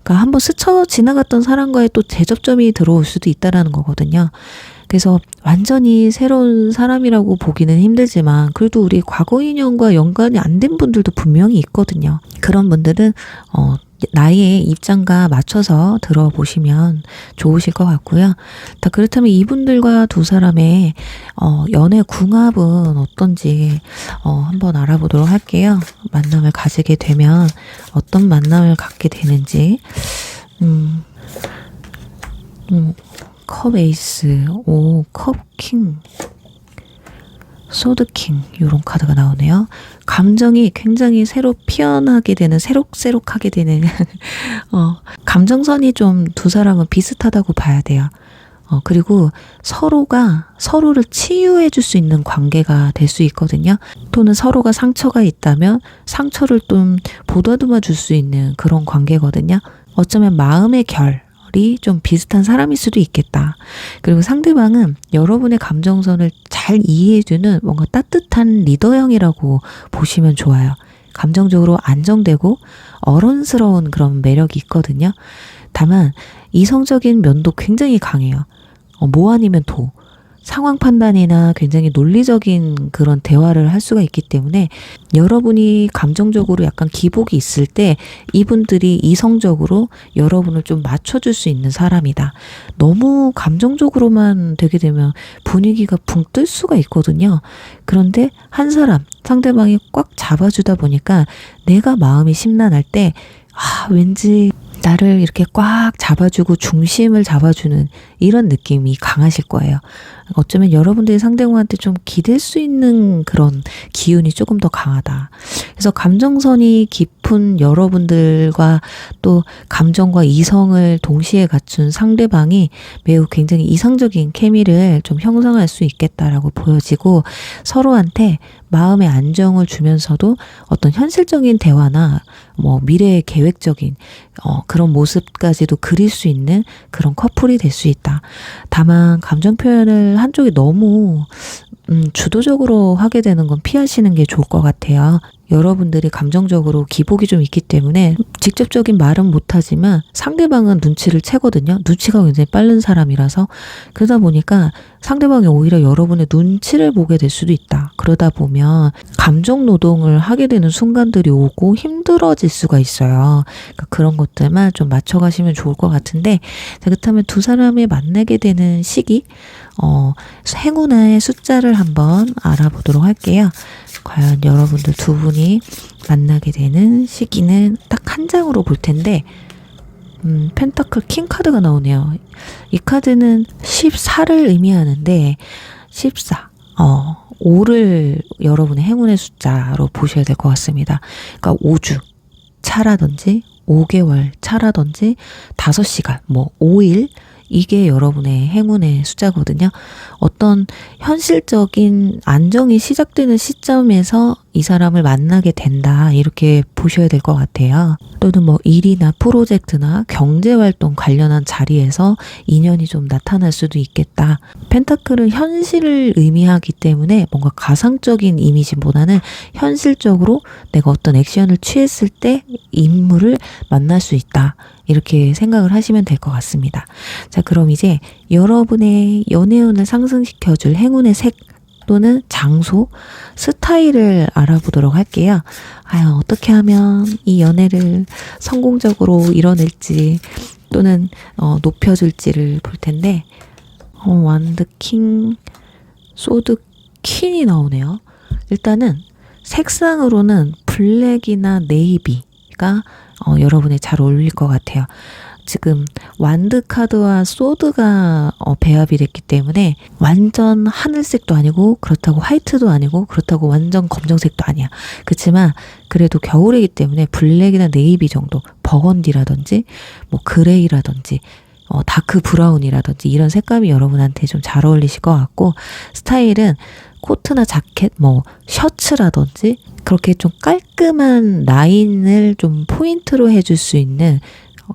그러니까 한번 스쳐 지나갔던 사람과의 또 재접점이 들어올 수도 있다라는 거거든요. 그래서 완전히 새로운 사람이라고 보기는 힘들지만 그래도 우리 과거 인연과 연관이 안 된 분들도 분명히 있거든요. 그런 분들은 나의 입장과 맞춰서 들어보시면 좋으실 것 같고요. 그렇다면 이분들과 두 사람의 연애 궁합은 어떤지 한번 알아보도록 할게요. 만남을 가지게 되면 어떤 만남을 갖게 되는지 컵 에이스, 컵 킹, 소드 킹 이런 카드가 나오네요. 감정이 굉장히 새로 피어나게 되는 새록새록하게 되는 감정선이 좀 두 사람은 비슷하다고 봐야 돼요. 그리고 서로가 서로를 치유해 줄 수 있는 관계가 될 수 있거든요. 또는 서로가 상처가 있다면 상처를 좀 보다듬어 줄 수 있는 그런 관계거든요. 어쩌면 마음의 결이 좀 비슷한 사람일 수도 있겠다. 그리고 상대방은 여러분의 감정선을 잘 이해해주는 뭔가 따뜻한 리더형이라고 보시면 좋아요. 감정적으로 안정되고 어른스러운 그런 매력이 있거든요. 다만 이성적인 면도 굉장히 강해요. 뭐 아니면 도. 상황 판단이나 굉장히 논리적인 그런 대화를 할 수가 있기 때문에 여러분이 감정적으로 약간 기복이 있을 때 이분들이 이성적으로 여러분을 좀 맞춰줄 수 있는 사람이다. 너무 감정적으로만 되게 되면 분위기가 붕 뜰 수가 있거든요. 그런데 한 사람, 상대방이 꽉 잡아주다 보니까 내가 마음이 심란할 때 왠지 나를 이렇게 꽉 잡아주고 중심을 잡아주는 이런 느낌이 강하실 거예요. 어쩌면 여러분들이 상대방한테 좀 기댈 수 있는 그런 기운이 조금 더 강하다. 그래서 감정선이 깊은 여러분들과 또 감정과 이성을 동시에 갖춘 상대방이 매우 굉장히 이상적인 케미를 좀 형성할 수 있겠다라고 보여지고 서로한테 마음의 안정을 주면서도 어떤 현실적인 대화나 미래의 계획적인 그런 모습까지도 그릴 수 있는 그런 커플이 될 수 있다. 다만 감정 표현을 한쪽이 너무 주도적으로 하게 되는 건 피하시는 게 좋을 것 같아요. 여러분들이 감정적으로 기복이 좀 있기 때문에 직접적인 말은 못하지만 상대방은 눈치를 채거든요. 눈치가 굉장히 빠른 사람이라서. 그러다 보니까 상대방이 오히려 여러분의 눈치를 보게 될 수도 있다. 그러다 보면 감정 노동을 하게 되는 순간들이 오고 힘들어질 수가 있어요. 그러니까 그런 것들만 좀 맞춰가시면 좋을 것 같은데, 자, 그렇다면 두 사람이 만나게 되는 시기, 행운의 숫자를 한번 알아보도록 할게요. 과연 여러분들 두 분이 만나게 되는 시기는 딱 한 장으로 볼 텐데, 펜타클 킹 카드가 나오네요. 이 카드는 14를 의미하는데 14, 5를 여러분의 행운의 숫자로 보셔야 될 것 같습니다. 그러니까 5주 차라든지 5개월 차라든지 5시간, 5일, 이게 여러분의 행운의 숫자거든요. 어떤 현실적인 안정이 시작되는 시점에서 이 사람을 만나게 된다, 이렇게 보셔야 될 것 같아요. 또는 일이나 프로젝트나 경제활동 관련한 자리에서 인연이 좀 나타날 수도 있겠다. 펜타클은 현실을 의미하기 때문에 뭔가 가상적인 이미지보다는 현실적으로 내가 어떤 액션을 취했을 때 인물을 만날 수 있다, 이렇게 생각을 하시면 될 것 같습니다. 자, 그럼 이제 여러분의 연애운을 상승시켜줄 행운의 색 또는 장소, 스타일을 알아보도록 할게요. 어떻게 하면 이 연애를 성공적으로 이뤄낼지 또는 높여줄지를 볼 텐데, 완드 킹, 소드 퀸이 나오네요. 일단은 색상으로는 블랙이나 네이비가 여러분이 잘 어울릴 것 같아요. 지금 완드 카드와 소드가 배합이 됐기 때문에 완전 하늘색도 아니고 그렇다고 화이트도 아니고 그렇다고 완전 검정색도 아니야. 그렇지만 그래도 겨울이기 때문에 블랙이나 네이비 정도, 버건디라든지 그레이라든지 다크 브라운이라든지 이런 색감이 여러분한테 좀 잘 어울리실 것 같고, 스타일은 코트나 자켓, 셔츠라든지 그렇게 좀 깔끔한 라인을 좀 포인트로 해줄 수 있는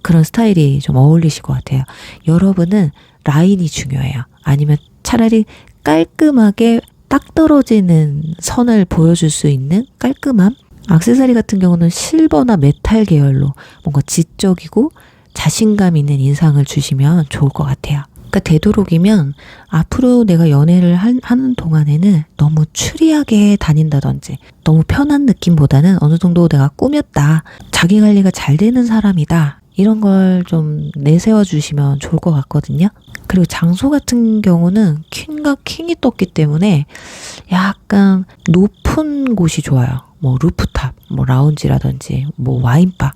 그런 스타일이 좀 어울리실 것 같아요. 여러분은 라인이 중요해요. 아니면 차라리 깔끔하게 딱 떨어지는 선을 보여줄 수 있는 깔끔함? 액세서리 같은 경우는 실버나 메탈 계열로 뭔가 지적이고 자신감 있는 인상을 주시면 좋을 것 같아요. 그러니까 되도록이면 앞으로 내가 연애를 하는 동안에는 너무 추리하게 다닌다든지 너무 편한 느낌보다는 어느 정도 내가 꾸몄다, 자기 관리가 잘 되는 사람이다, 이런 걸 좀 내세워 주시면 좋을 것 같거든요. 그리고 장소 같은 경우는 퀸과 킹이 떴기 때문에 약간 높은 곳이 좋아요. 루프탑, 라운지라든지 와인바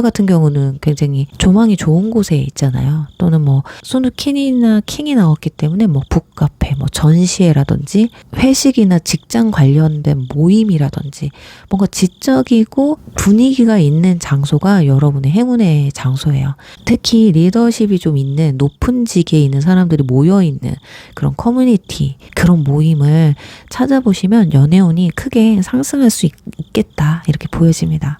같은 경우는 굉장히 조망이 좋은 곳에 있잖아요. 또는 소드 퀸이나 킹이 나왔기 때문에 북카페, 전시회라든지 회식이나 직장 관련된 모임이라든지 뭔가 지적이고 분위기가 있는 장소가 여러분의 행운의 장소예요. 특히 리더십이 좀 있는 높은 직에 있는 사람들이 모여있는 그런 커뮤니티, 그런 모임을 찾아보시면 연애운이 크게 상승할 수 있겠다, 이렇게 보여집니다.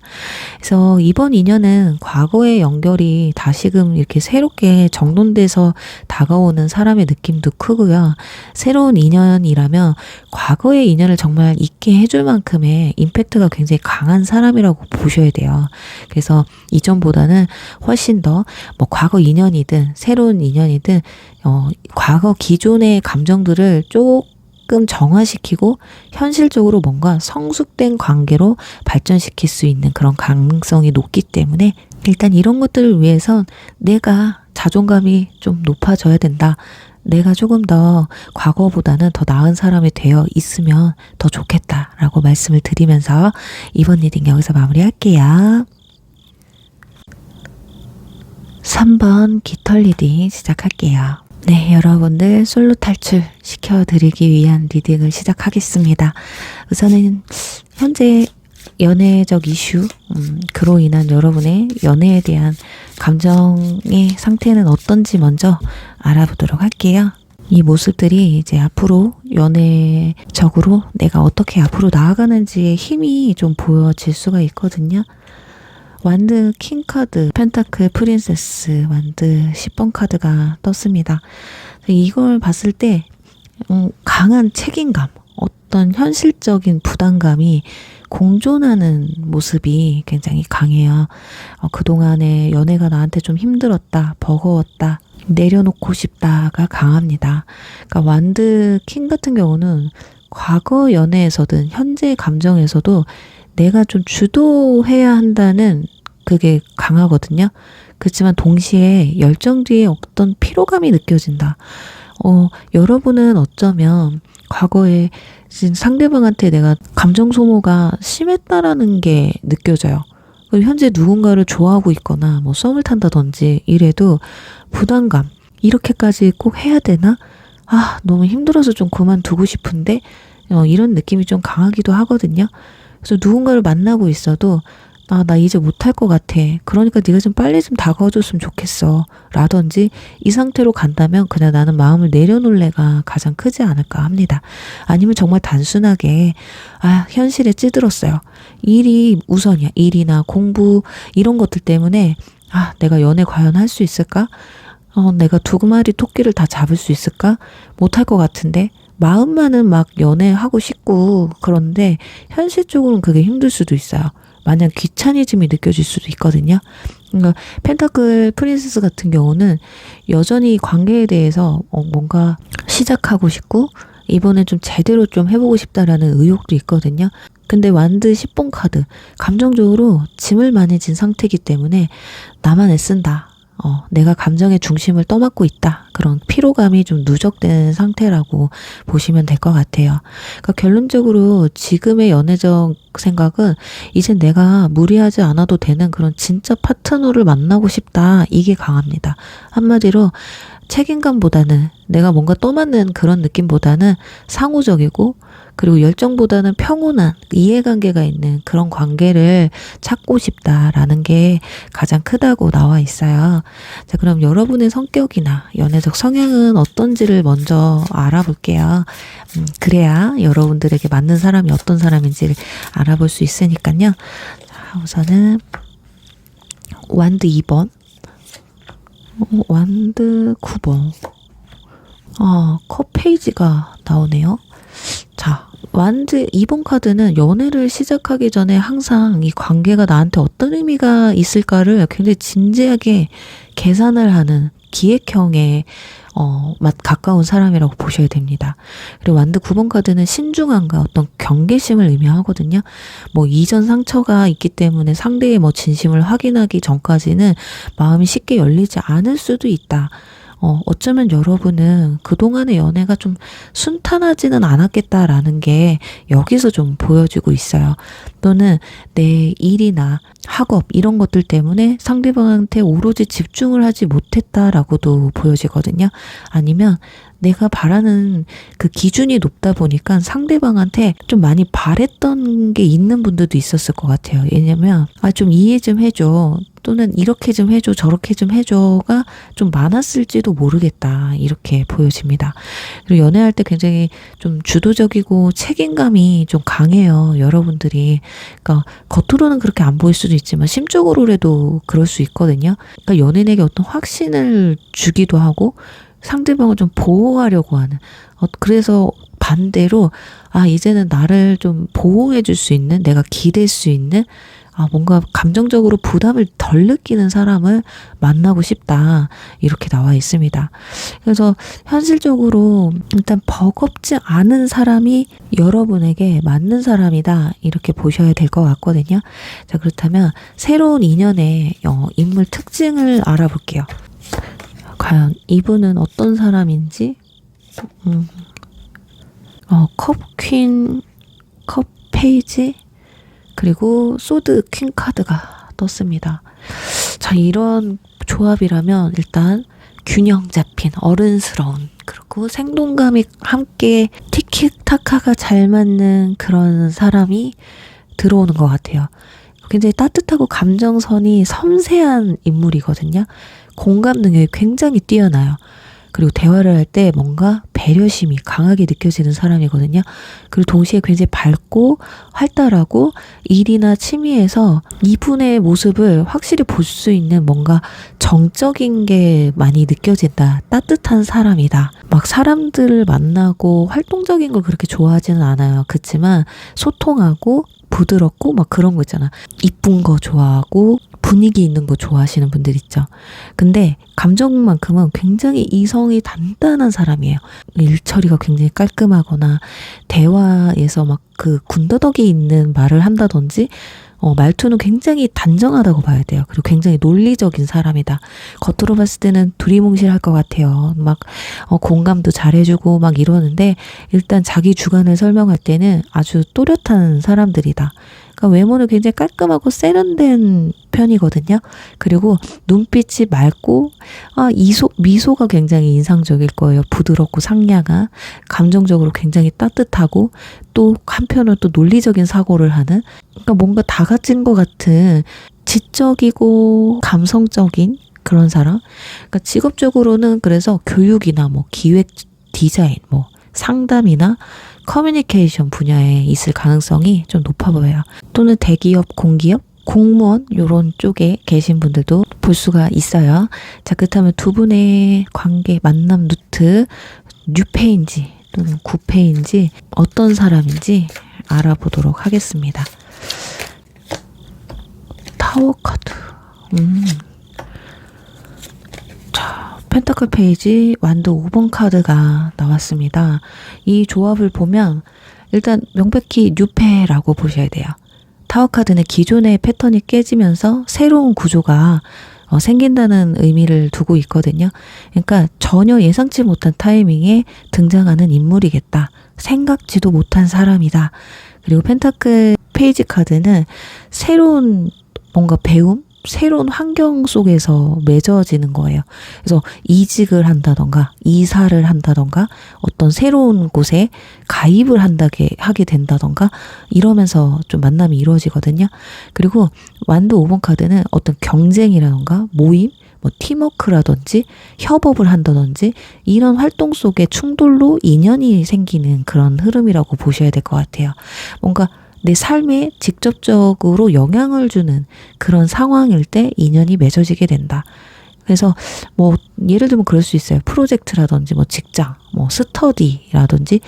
그래서 이번 인연은 과거의 연결이 다시금 이렇게 새롭게 정돈돼서 다가오는 사람의 느낌도 크고요. 새로운 인연이라면 과거의 인연을 정말 잊게 해줄 만큼의 임팩트가 굉장히 강한 사람이라고 보셔야 돼요. 그래서 이전보다는 훨씬 더 과거 인연이든 새로운 인연이든 과거 기존의 감정들을 조금 정화시키고 현실적으로 뭔가 성숙된 관계로 발전시킬 수 있는 그런 가능성이 높기 때문에 일단 이런 것들을 위해선 내가 자존감이 좀 높아져야 된다. 내가 조금 더 과거보다는 더 나은 사람이 되어 있으면 더 좋겠다라고 말씀을 드리면서 이번 리딩 여기서 마무리할게요. 3번 깃털 리딩 시작할게요. 네, 여러분들 솔로 탈출 시켜드리기 위한 리딩을 시작하겠습니다. 우선은 현재 연애적 이슈, 그로 인한 여러분의 연애에 대한 감정의 상태는 어떤지 먼저 알아보도록 할게요. 이 모습들이 이제 앞으로 연애적으로 내가 어떻게 앞으로 나아가는지의 힘이 좀 보여질 수가 있거든요. 완드 킹 카드, 펜타클 프린세스, 완드 10번 카드가 떴습니다. 이걸 봤을 때 강한 책임감, 어떤 현실적인 부담감이 공존하는 모습이 굉장히 강해요. 그동안에 연애가 나한테 좀 힘들었다, 버거웠다, 내려놓고 싶다가 강합니다. 그러니까 완드 킹 같은 경우는 과거 연애에서든 현재 감정에서도 내가 좀 주도해야 한다는 그게 강하거든요. 그렇지만 동시에 열정 뒤에 어떤 피로감이 느껴진다. 여러분은 어쩌면 과거에 상대방한테 내가 감정 소모가 심했다라는 게 느껴져요. 그럼 현재 누군가를 좋아하고 있거나 뭐 썸을 탄다든지 이래도 부담감, 이렇게까지 꼭 해야 되나? 너무 힘들어서 좀 그만두고 싶은데 이런 느낌이 좀 강하기도 하거든요. 그래서 누군가를 만나고 있어도 나 이제 못할 것 같아. 그러니까 네가 좀 빨리 좀 다가와줬으면 좋겠어. 라든지 이 상태로 간다면 그냥 나는 마음을 내려놓을래가 가장 크지 않을까 합니다. 아니면 정말 단순하게 현실에 찌들었어요. 일이 우선이야. 일이나 공부 이런 것들 때문에 내가 연애 과연 할 수 있을까? 내가 2마리 토끼를 다 잡을 수 있을까? 못할 것 같은데 마음만은 막 연애하고 싶고 그런데 현실적으로는 그게 힘들 수도 있어요. 마냥 귀차니즘이 느껴질 수도 있거든요. 그러니까 펜타클 프린세스 같은 경우는 여전히 관계에 대해서 뭔가 시작하고 싶고 이번에 좀 제대로 좀 해보고 싶다라는 의욕도 있거든요. 근데 완드 10번 카드, 감정적으로 짐을 많이 진 상태이기 때문에 나만 애쓴다. 내가 감정의 중심을 떠맡고 있다. 그런 피로감이 좀 누적된 상태라고 보시면 될 것 같아요. 그러니까 결론적으로 지금의 연애적 생각은 이제 내가 무리하지 않아도 되는 그런 진짜 파트너를 만나고 싶다. 이게 강합니다. 한마디로 책임감보다는 내가 뭔가 떠맡는 그런 느낌보다는 상호적이고 그리고 열정보다는 평온한 이해관계가 있는 그런 관계를 찾고 싶다라는 게 가장 크다고 나와 있어요. 자, 그럼 여러분의 성격이나 연애적 성향은 어떤지를 먼저 알아볼게요. 그래야 여러분들에게 맞는 사람이 어떤 사람인지를 알아볼 수 있으니까요. 자, 우선은 완드 2번, 완드 9번, 컵 페이지가 나오네요. 자, 완드 2번 카드는 연애를 시작하기 전에 항상 이 관계가 나한테 어떤 의미가 있을까를 굉장히 진지하게 계산을 하는 기획형의 가까운 사람이라고 보셔야 됩니다. 그리고 완드 9번 카드는 신중함과 어떤 경계심을 의미하거든요. 뭐 이전 상처가 있기 때문에 상대의 진심을 확인하기 전까지는 마음이 쉽게 열리지 않을 수도 있다. 어쩌면 여러분은 그동안의 연애가 좀 순탄하지는 않았겠다라는 게 여기서 좀 보여지고 있어요. 또는 내 일이나 학업 이런 것들 때문에 상대방한테 오로지 집중을 하지 못했다라고도 보여지거든요. 아니면 내가 바라는 그 기준이 높다 보니까 상대방한테 좀 많이 바랬던 게 있는 분들도 있었을 것 같아요. 왜냐면 좀 이해 좀 해줘. 또는 이렇게 좀 해줘, 저렇게 좀 해줘가 좀 많았을지도 모르겠다. 이렇게 보여집니다. 그리고 연애할 때 굉장히 좀 주도적이고 책임감이 좀 강해요. 여러분들이. 그러니까 겉으로는 그렇게 안 보일 수도 있지만 심적으로라도 그럴 수 있거든요. 그러니까 연인에게 어떤 확신을 주기도 하고 상대방을 좀 보호하려고 하는. 그래서 반대로 이제는 나를 좀 보호해 줄 수 있는, 내가 기댈 수 있는 뭔가 감정적으로 부담을 덜 느끼는 사람을 만나고 싶다. 이렇게 나와 있습니다. 그래서 현실적으로 일단 버겁지 않은 사람이 여러분에게 맞는 사람이다. 이렇게 보셔야 될 것 같거든요. 자, 그렇다면 새로운 인연의 인물 특징을 알아볼게요. 과연 이분은 어떤 사람인지 컵 퀸, 컵 페이지, 그리고 소드 퀸 카드가 떴습니다. 자, 이런 조합이라면 일단 균형 잡힌 어른스러운 그리고 생동감이 함께 티키타카가 잘 맞는 그런 사람이 들어오는 것 같아요. 굉장히 따뜻하고 감정선이 섬세한 인물이거든요. 공감 능력이 굉장히 뛰어나요. 그리고 대화를 할 때 뭔가 배려심이 강하게 느껴지는 사람이거든요. 그리고 동시에 굉장히 밝고 활달하고 일이나 취미에서 이분의 모습을 확실히 볼 수 있는 뭔가 정적인 게 많이 느껴진다. 따뜻한 사람이다. 막 사람들을 만나고 활동적인 걸 그렇게 좋아하지는 않아요. 그렇지만 소통하고 부드럽고 막 그런 거 있잖아. 이쁜 거 좋아하고 분위기 있는 거 좋아하시는 분들 있죠. 근데 감정만큼은 굉장히 이성이 단단한 사람이에요. 일 처리가 굉장히 깔끔하거나 대화에서 막 그 군더더기 있는 말을 한다든지 말투는 굉장히 단정하다고 봐야 돼요. 그리고 굉장히 논리적인 사람이다. 겉으로 봤을 때는 두리뭉실할 것 같아요. 막 공감도 잘해주고 막 이러는데 일단 자기 주관을 설명할 때는 아주 또렷한 사람들이다. 그러니까 외모는 굉장히 깔끔하고 세련된 편이거든요. 그리고 눈빛이 맑고 미소가 굉장히 인상적일 거예요. 부드럽고 상냥한, 감정적으로 굉장히 따뜻하고 또 한편으로 또 논리적인 사고를 하는, 그러니까 뭔가 다 갖춘 것 같은 지적이고 감성적인 그런 사람. 그러니까 직업적으로는 그래서 교육이나 뭐 기획, 디자인, 뭐 상담이나 커뮤니케이션 분야에 있을 가능성이 좀 높아 보여요. 또는 대기업, 공기업, 공무원 이런 쪽에 계신 분들도 볼 수가 있어요. 자, 그렇다면 두 분의 관계, 만남 루트 뉴페인지 또는 구페인지 어떤 사람인지 알아보도록 하겠습니다. 타워 카드. 자, 펜타클 페이지 완드 5번 카드가 나왔습니다. 이 조합을 보면 일단 명백히 뉴페라고 보셔야 돼요. 타워 카드는 기존의 패턴이 깨지면서 새로운 구조가 생긴다는 의미를 두고 있거든요. 그러니까 전혀 예상치 못한 타이밍에 등장하는 인물이겠다. 생각지도 못한 사람이다. 그리고 펜타클 페이지 카드는 새로운 뭔가 배움? 새로운 환경 속에서 맺어지는 거예요. 그래서 이직을 한다던가 이사를 한다던가 어떤 새로운 곳에 가입을 하게 된다던가 이러면서 좀 만남이 이루어지거든요. 그리고 완드 5번 카드는 어떤 경쟁이라던가 모임, 뭐 팀워크라든지 협업을 한다든지 이런 활동 속에 충돌로 인연이 생기는 그런 흐름이라고 보셔야 될 것 같아요. 뭔가 내 삶에 직접적으로 영향을 주는 그런 상황일 때 인연이 맺어지게 된다. 그래서 뭐 예를 들면 그럴 수 있어요. 프로젝트라든지 뭐 직장, 뭐 스터디라든지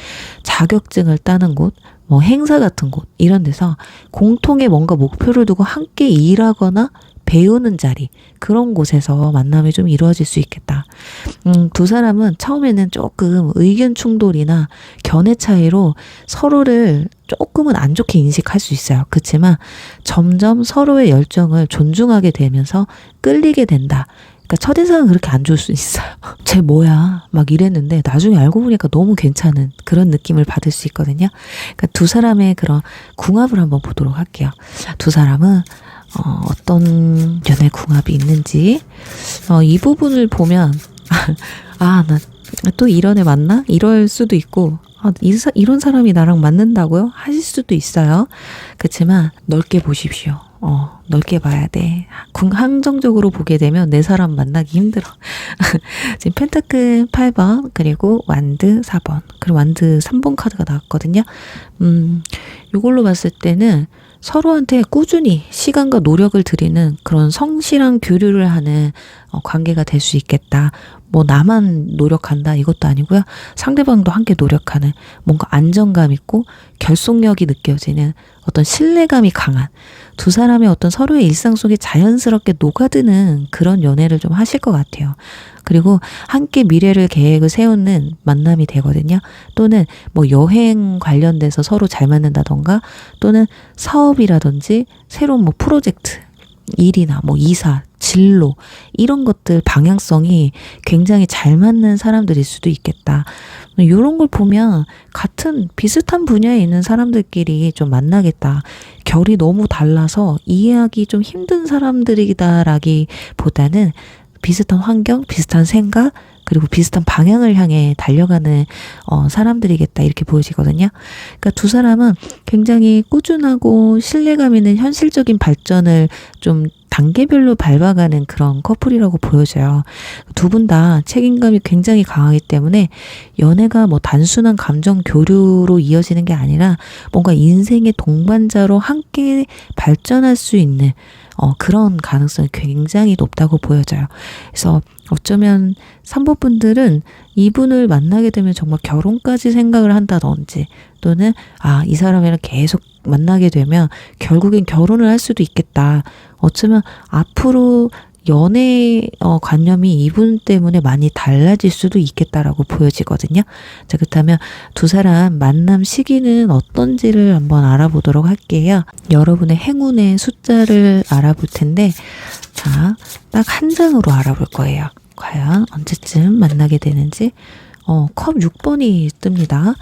자격증을 따는 곳, 뭐 행사 같은 곳 이런 데서 공통의 뭔가 목표를 두고 함께 일하거나 배우는 자리, 그런 곳에서 만남이 좀 이루어질 수 있겠다. 두 사람은 처음에는 조금 의견 충돌이나 견해 차이로 서로를 조금은 안 좋게 인식할 수 있어요. 그렇지만 점점 서로의 열정을 존중하게 되면서 끌리게 된다. 그러니까 첫인상은 그렇게 안 좋을 수 있어요. 쟤 뭐야 막 이랬는데 나중에 알고 보니까 너무 괜찮은 그런 느낌을 받을 수 있거든요. 그러니까 두 사람의 그런 궁합을 한번 보도록 할게요. 두 사람은 어떤 연애 궁합이 있는지 이 부분을 보면 나 또 이런 애 맞나? 이럴 수도 있고 이런 사람이 나랑 맞는다고요? 하실 수도 있어요. 그렇지만 넓게 보십시오. 넓게 봐야 돼. 한정적으로 보게 되면 내 사람 만나기 힘들어. 지금 펜타클 8번 그리고 완드 4번 그리고 완드 3번 카드가 나왔거든요. 이걸로 봤을 때는 서로한테 꾸준히 시간과 노력을 들이는 그런 성실한 교류를 하는 관계가 될 수 있겠다. 뭐 나만 노력한다 이것도 아니고요. 상대방도 함께 노력하는 뭔가 안정감 있고 결속력이 느껴지는 어떤 신뢰감이 강한 두 사람의 어떤 서로의 일상 속에 자연스럽게 녹아드는 그런 연애를 좀 하실 것 같아요. 그리고 함께 미래를 계획을 세우는 만남이 되거든요. 또는 뭐 여행 관련돼서 서로 잘 맞는다던가 또는 사업이라든지 새로운 뭐 프로젝트 일이나 뭐 이사, 진로 이런 것들 방향성이 굉장히 잘 맞는 사람들일 수도 있겠다. 이런 걸 보면 같은 비슷한 분야에 있는 사람들끼리 좀 만나겠다. 결이 너무 달라서 이해하기 좀 힘든 사람들이다라기보다는 비슷한 환경, 비슷한 생각, 그리고 비슷한 방향을 향해 달려가는 사람들이겠다 이렇게 보여지거든요. 그러니까 두 사람은 굉장히 꾸준하고 신뢰감 있는 현실적인 발전을 좀 단계별로 밟아가는 그런 커플이라고 보여져요. 두 분 다 책임감이 굉장히 강하기 때문에 연애가 뭐 단순한 감정 교류로 이어지는 게 아니라 뭔가 인생의 동반자로 함께 발전할 수 있는 그런 가능성이 굉장히 높다고 보여져요. 그래서 어쩌면 3번 분들은 이분을 만나게 되면 정말 결혼까지 생각을 한다든지 또는 이 사람이랑 계속 만나게 되면 결국엔 결혼을 할 수도 있겠다. 어쩌면 앞으로 연애 관념이 이분 때문에 많이 달라질 수도 있겠다라고 보여지거든요. 자, 그렇다면 두 사람 만남 시기는 어떤지를 한번 알아보도록 할게요. 여러분의 행운의 숫자를 알아볼 텐데 자, 딱 한 장으로 알아볼 거예요. 과연 언제쯤 만나게 되는지. 컵 6번이 뜹니다.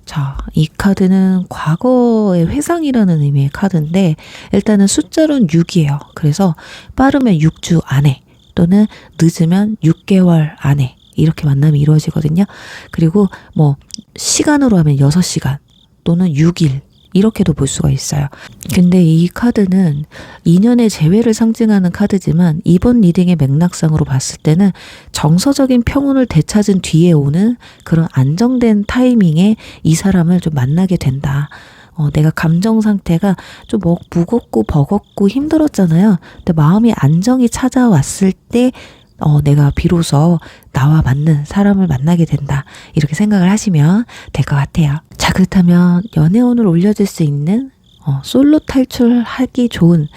자, 이 카드는 과거의 회상이라는 의미의 카드인데 일단은 숫자로는 6이에요. 그래서 빠르면 6주 안에 또는 늦으면 6개월 안에 이렇게 만남이 이루어지거든요. 그리고 뭐 시간으로 하면 6시간 또는 6일 이렇게도 볼 수가 있어요. 근데 이 카드는 인연의 재회를 상징하는 카드지만 이번 리딩의 맥락상으로 봤을 때는 정서적인 평온을 되찾은 뒤에 오는 그런 안정된 타이밍에 이 사람을 좀 만나게 된다. 내가 감정 상태가 좀 무겁고 버겁고 힘들었잖아요. 근데 마음이 안정이 찾아왔을 때 내가 비로소 나와 맞는 사람을 만나게 된다. 이렇게 생각을 하시면 될 것 같아요. 자, 그렇다면 연애운을 올려줄 수 있는 솔로 탈출하기 좋은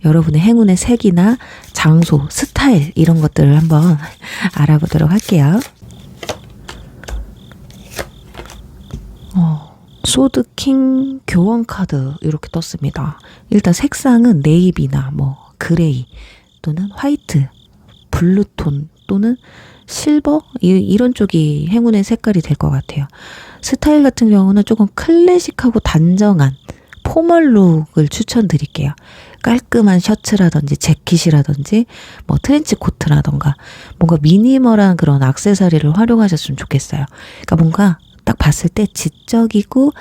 여러분의 행운의 색이나 장소, 스타일 이런 것들을 한번 알아보도록 할게요. 소드킹 교원 카드 이렇게 떴습니다. 일단 색상은 네이비나 그레이 또는 화이트, 블루톤 또는 실버 이런 쪽이 행운의 색깔이 될 것 같아요. 스타일 같은 경우는 조금 클래식하고 단정한 포멀룩을 추천드릴게요. 깔끔한 셔츠라든지 재킷이라든지 트렌치 코트라던가 뭔가 미니멀한 그런 액세서리를 활용하셨으면 좋겠어요. 그러니까 뭔가 딱 봤을 때 지적이고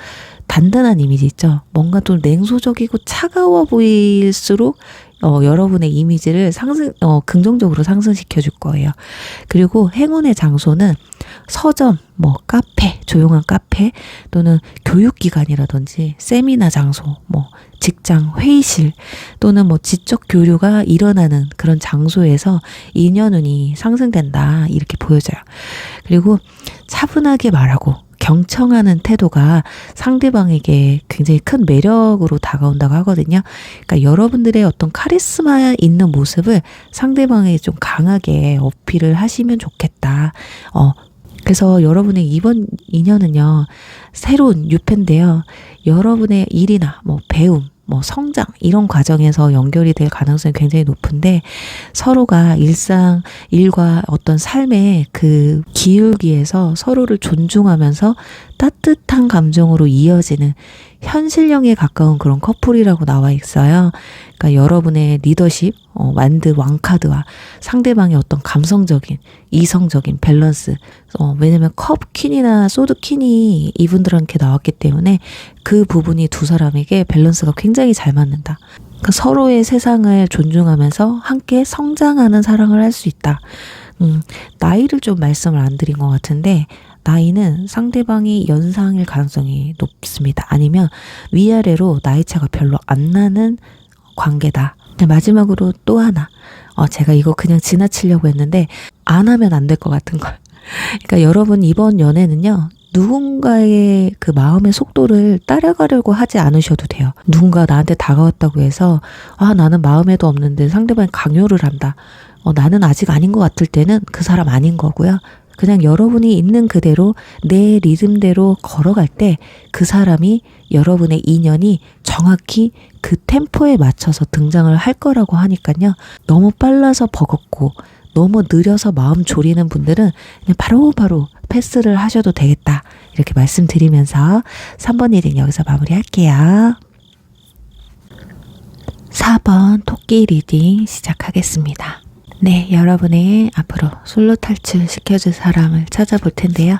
단단한 이미지 있죠. 뭔가 좀 냉소적이고 차가워 보일수록 여러분의 이미지를 긍정적으로 상승시켜 줄 거예요. 그리고 행운의 장소는 서점, 카페, 조용한 카페 또는 교육기관이라든지 세미나 장소, 직장, 회의실 또는 지적 교류가 일어나는 그런 장소에서 인연운이 상승된다. 이렇게 보여져요. 그리고 차분하게 말하고 경청하는 태도가 상대방에게 굉장히 큰 매력으로 다가온다고 하거든요. 그러니까 여러분들의 어떤 카리스마 있는 모습을 상대방에게 좀 강하게 어필을 하시면 좋겠다. 그래서 여러분의 이번 인연은요, 새로운 유패인데요. 여러분의 일이나 배움, 성장 이런 과정에서 연결이 될 가능성이 굉장히 높은데 서로가 일과 어떤 삶의 그 기울기에서 서로를 존중하면서 따뜻한 감정으로 이어지는 현실형에 가까운 그런 커플이라고 나와 있어요. 그러니까 여러분의 리더십, 만드 왕카드와 상대방의 어떤 감성적인, 이성적인 밸런스, 왜냐면 컵 퀸이나 소드 퀸이 이분들한테 나왔기 때문에 그 부분이 두 사람에게 밸런스가 굉장히 잘 맞는다. 그러니까 서로의 세상을 존중하면서 함께 성장하는 사랑을 할 수 있다. 나이를 좀 말씀을 안 드린 것 같은데 나이는 상대방이 연상일 가능성이 높습니다. 아니면 위아래로 나이 차가 별로 안 나는 관계다. 마지막으로 또 하나. 제가 이거 그냥 지나치려고 했는데 안 하면 안 될 것 같은 걸. 그러니까 여러분 이번 연애는요. 누군가의 그 마음의 속도를 따라가려고 하지 않으셔도 돼요. 누군가 나한테 다가왔다고 해서 나는 마음에도 없는데 상대방이 강요를 한다. 나는 아직 아닌 것 같을 때는 그 사람 아닌 거고요. 그냥 여러분이 있는 그대로 내 리듬대로 걸어갈 때 그 사람이 여러분의 인연이 정확히 그 템포에 맞춰서 등장을 할 거라고 하니까요. 너무 빨라서 버겁고 너무 느려서 마음 졸이는 분들은 그냥 바로바로 패스를 하셔도 되겠다. 이렇게 말씀드리면서 3번 리딩 여기서 마무리할게요. 4번 토끼 리딩 시작하겠습니다. 네, 여러분의 앞으로 솔로 탈출 시켜줄 사람을 찾아볼 텐데요.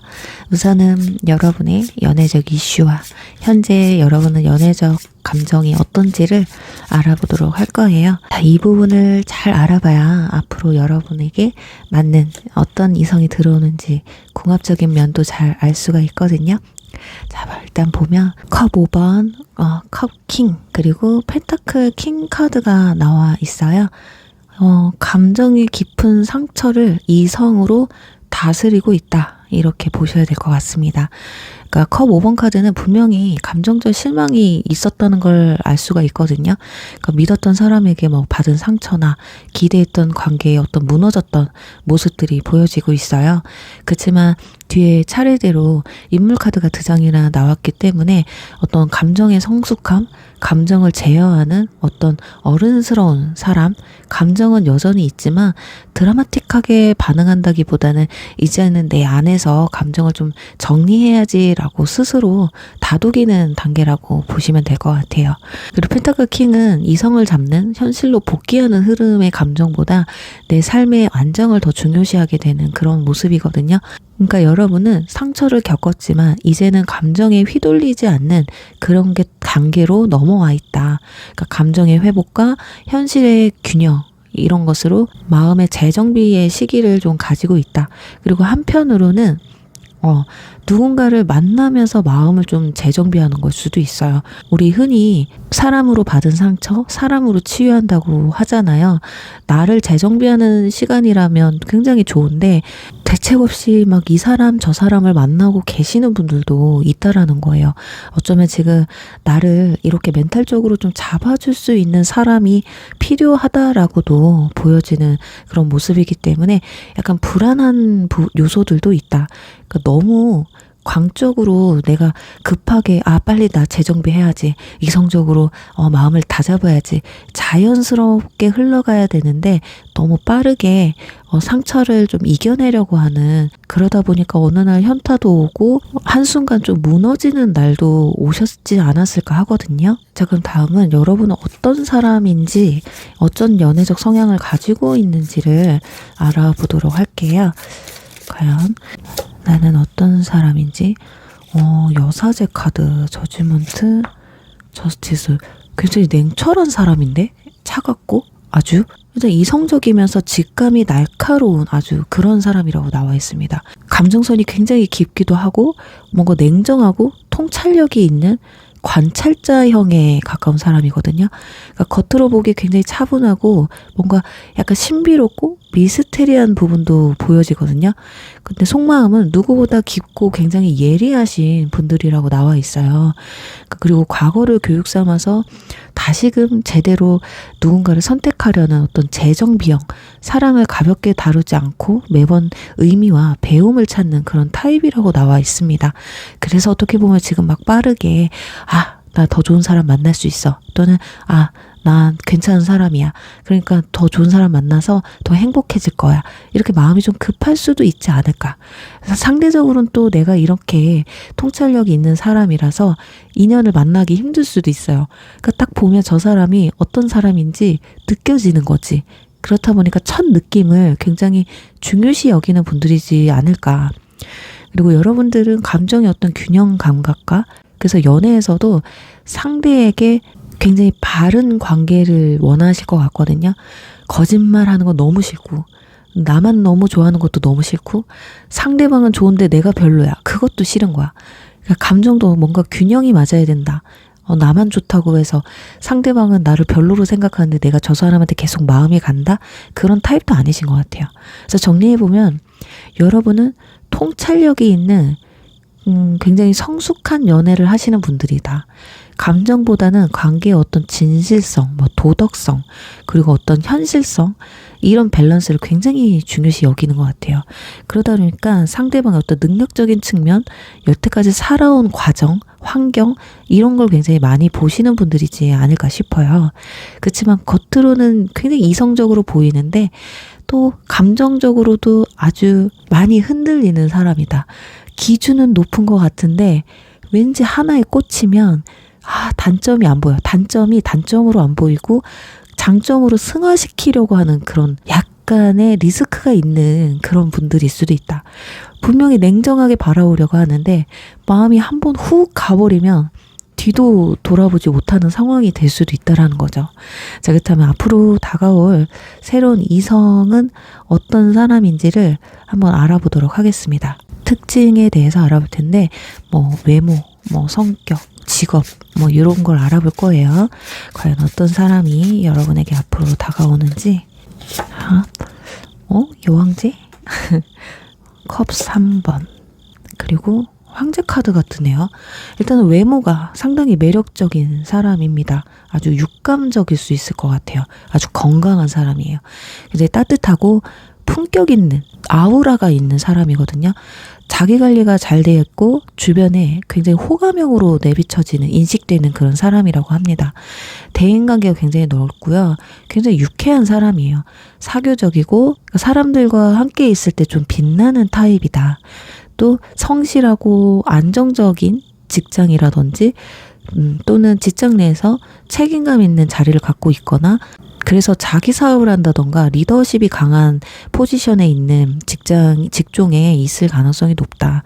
우선은 여러분의 연애적 이슈와 현재 여러분은 연애적 감정이 어떤지를 알아보도록 할 거예요. 자, 이 부분을 잘 알아봐야 앞으로 여러분에게 맞는 어떤 이성이 들어오는지 궁합적인 면도 잘 알 수가 있거든요. 자, 일단 보면 컵 5번, 컵 킹, 그리고 펜타클 킹 카드가 나와 있어요. 감정이 깊은 상처를 이성으로 다스리고 있다. 이렇게 보셔야 될 것 같습니다. 그러니까 컵 5번 카드는 분명히 감정적 실망이 있었다는 걸 알 수가 있거든요. 그러니까 믿었던 사람에게 뭐 받은 상처나 기대했던 관계에 어떤 무너졌던 모습들이 보여지고 있어요. 그렇지만 뒤에 차례대로 인물 카드가 2장이나 나왔기 때문에 어떤 감정의 성숙함, 감정을 제어하는 어떤 어른스러운 사람, 감정은 여전히 있지만 드라마틱하게 반응한다기보다는 이제는 내 안에서 감정을 좀 정리해야지라고 스스로 다독이는 단계라고 보시면 될 것 같아요. 그리고 펜타클 킹은 이성을 잡는 현실로 복귀하는 흐름의 감정보다 내 삶의 안정을 더 중요시하게 되는 그런 모습이거든요. 그러니까 여러분은 상처를 겪었지만 이제는 감정에 휘둘리지 않는 그런 게 단계로 넘어와 있다. 그러니까 감정의 회복과 현실의 균형, 이런 것으로 마음의 재정비의 시기를 좀 가지고 있다. 그리고 한편으로는 누군가를 만나면서 마음을 좀 재정비하는 걸 수도 있어요. 우리 흔히 사람으로 받은 상처, 사람으로 치유한다고 하잖아요. 나를 재정비하는 시간이라면 굉장히 좋은데 대책 없이 막 이 사람 저 사람을 만나고 계시는 분들도 있다라는 거예요. 어쩌면 지금 나를 이렇게 멘탈적으로 좀 잡아줄 수 있는 사람이 필요하다라고도 보여지는 그런 모습이기 때문에 약간 불안한 요소들도 있다. 그러니까 너무 광적으로 내가 급하게 빨리 나 재정비해야지, 이성적으로 마음을 다잡아야지, 자연스럽게 흘러가야 되는데 너무 빠르게 상처를 좀 이겨내려고 하는, 그러다 보니까 어느 날 현타도 오고 한순간 좀 무너지는 날도 오셨지 않았을까 하거든요. 자, 그럼 다음은 여러분은 어떤 사람인지, 어떤 연애적 성향을 가지고 있는지를 알아보도록 할게요. 과연 나는 어떤 사람인지. 여사제 카드, 저지먼트, 저스티스. 굉장히 냉철한 사람인데? 차갑고 아주 굉장히 이성적이면서 직감이 날카로운 아주 그런 사람이라고 나와 있습니다. 감정선이 굉장히 깊기도 하고 뭔가 냉정하고 통찰력이 있는 관찰자형에 가까운 사람이거든요. 그러니까 겉으로 보기에 굉장히 차분하고 뭔가 약간 신비롭고 미스테리한 부분도 보여지거든요. 근데 속마음은 누구보다 깊고 굉장히 예리하신 분들이라고 나와 있어요. 그리고 과거를 교육 삼아서 다시금 제대로 누군가를 선택하려는 어떤 재정비형, 사랑을 가볍게 다루지 않고 매번 의미와 배움을 찾는 그런 타입이라고 나와 있습니다. 그래서 어떻게 보면 지금 막 빠르게 나 더 좋은 사람 만날 수 있어, 또는 난 괜찮은 사람이야, 그러니까 더 좋은 사람 만나서 더 행복해질 거야, 이렇게 마음이 좀 급할 수도 있지 않을까. 그래서 상대적으로는 또 내가 이렇게 통찰력이 있는 사람이라서 인연을 만나기 힘들 수도 있어요. 그러니까 딱 보면 저 사람이 어떤 사람인지 느껴지는 거지. 그렇다 보니까 첫 느낌을 굉장히 중요시 여기는 분들이지 않을까. 그리고 여러분들은 감정의 어떤 균형 감각과, 그래서 연애에서도 상대에게 굉장히 바른 관계를 원하실 것 같거든요. 거짓말하는 거 너무 싫고, 나만 너무 좋아하는 것도 너무 싫고, 상대방은 좋은데 내가 별로야, 그것도 싫은 거야. 그러니까 감정도 뭔가 균형이 맞아야 된다. 나만 좋다고 해서 상대방은 나를 별로로 생각하는데 내가 저 사람한테 계속 마음이 간다? 그런 타입도 아니신 것 같아요. 그래서 정리해보면 여러분은 통찰력이 있는 굉장히 성숙한 연애를 하시는 분들이다. 감정보다는 관계의 어떤 진실성, 도덕성, 그리고 어떤 현실성, 이런 밸런스를 굉장히 중요시 여기는 것 같아요. 그러다 보니까 상대방의 어떤 능력적인 측면, 여태까지 살아온 과정, 환경, 이런 걸 굉장히 많이 보시는 분들이지 않을까 싶어요. 그렇지만 겉으로는 굉장히 이성적으로 보이는데 또 감정적으로도 아주 많이 흔들리는 사람이다. 기준은 높은 것 같은데 왠지 하나에 꽂히면 단점이 안 보여. 단점이 단점으로 안 보이고 장점으로 승화시키려고 하는 그런 약간의 리스크가 있는 그런 분들일 수도 있다. 분명히 냉정하게 바라보려고 하는데 마음이 한번 훅 가버리면 뒤도 돌아보지 못하는 상황이 될 수도 있다라는 거죠. 자, 그렇다면 앞으로 다가올 새로운 이성은 어떤 사람인지를 한번 알아보도록 하겠습니다. 특징에 대해서 알아볼 텐데 외모, 성격, 직업 이런 걸 알아볼 거예요. 과연 어떤 사람이 여러분에게 앞으로 다가오는지. 자, 여왕제? 컵 3번. 그리고 황제 카드가 뜨네요. 일단은 외모가 상당히 매력적인 사람입니다. 아주 육감적일 수 있을 것 같아요. 아주 건강한 사람이에요. 이제 따뜻하고 품격 있는 아우라가 있는 사람이거든요. 자기 관리가 잘 되어 있고 주변에 굉장히 호감형으로 내비쳐지는 인식되는 그런 사람이라고 합니다. 대인관계가 굉장히 넓고요. 굉장히 유쾌한 사람이에요. 사교적이고 사람들과 함께 있을 때 좀 빛나는 타입이다. 또 성실하고 안정적인 직장이라든지 또는 직장 내에서 책임감 있는 자리를 갖고 있거나 그래서 자기 사업을 한다던가 리더십이 강한 포지션에 있는 직종에 있을 가능성이 높다.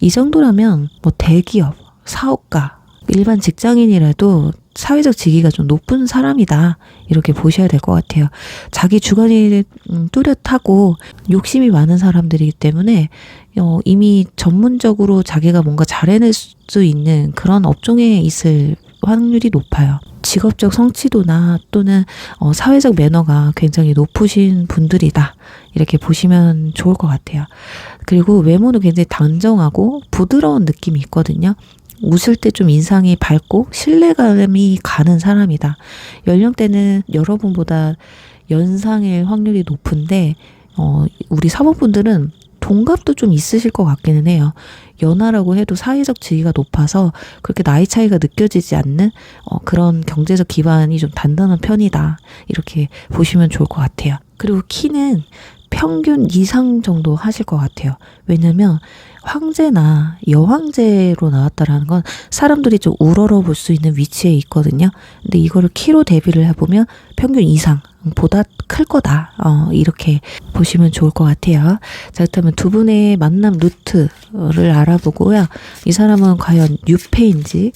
이 정도라면 뭐 대기업, 사업가, 일반 직장인이라도 사회적 지위가 좀 높은 사람이다. 이렇게 보셔야 될 것 같아요. 자기 주관이 뚜렷하고 욕심이 많은 사람들이기 때문에 이미 전문적으로 자기가 뭔가 잘해낼 수 있는 그런 업종에 있을 확률이 높아요. 직업적 성취도나 또는 사회적 매너가 굉장히 높으신 분들이다. 이렇게 보시면 좋을 것 같아요. 그리고 외모는 굉장히 단정하고 부드러운 느낌이 있거든요. 웃을 때 좀 인상이 밝고 신뢰감이 가는 사람이다. 연령대는 여러분보다 연상일 확률이 높은데 우리 사모분들은 동갑도 좀 있으실 것 같기는 해요. 연하라고 해도 사회적 지위가 높아서 그렇게 나이 차이가 느껴지지 않는 그런 경제적 기반이 좀 단단한 편이다. 이렇게 보시면 좋을 것 같아요. 그리고 키는 평균 이상 정도 하실 것 같아요. 왜냐면 황제나 여황제로 나왔다라는 건 사람들이 좀 우러러 볼 수 있는 위치에 있거든요. 근데 이거를 키로 대비를 해보면 평균 이상보다 클 거다. 이렇게 보시면 좋을 것 같아요. 자, 그렇다면 두 분의 만남 루트를 알아보고요. 이 사람은 과연 6패인지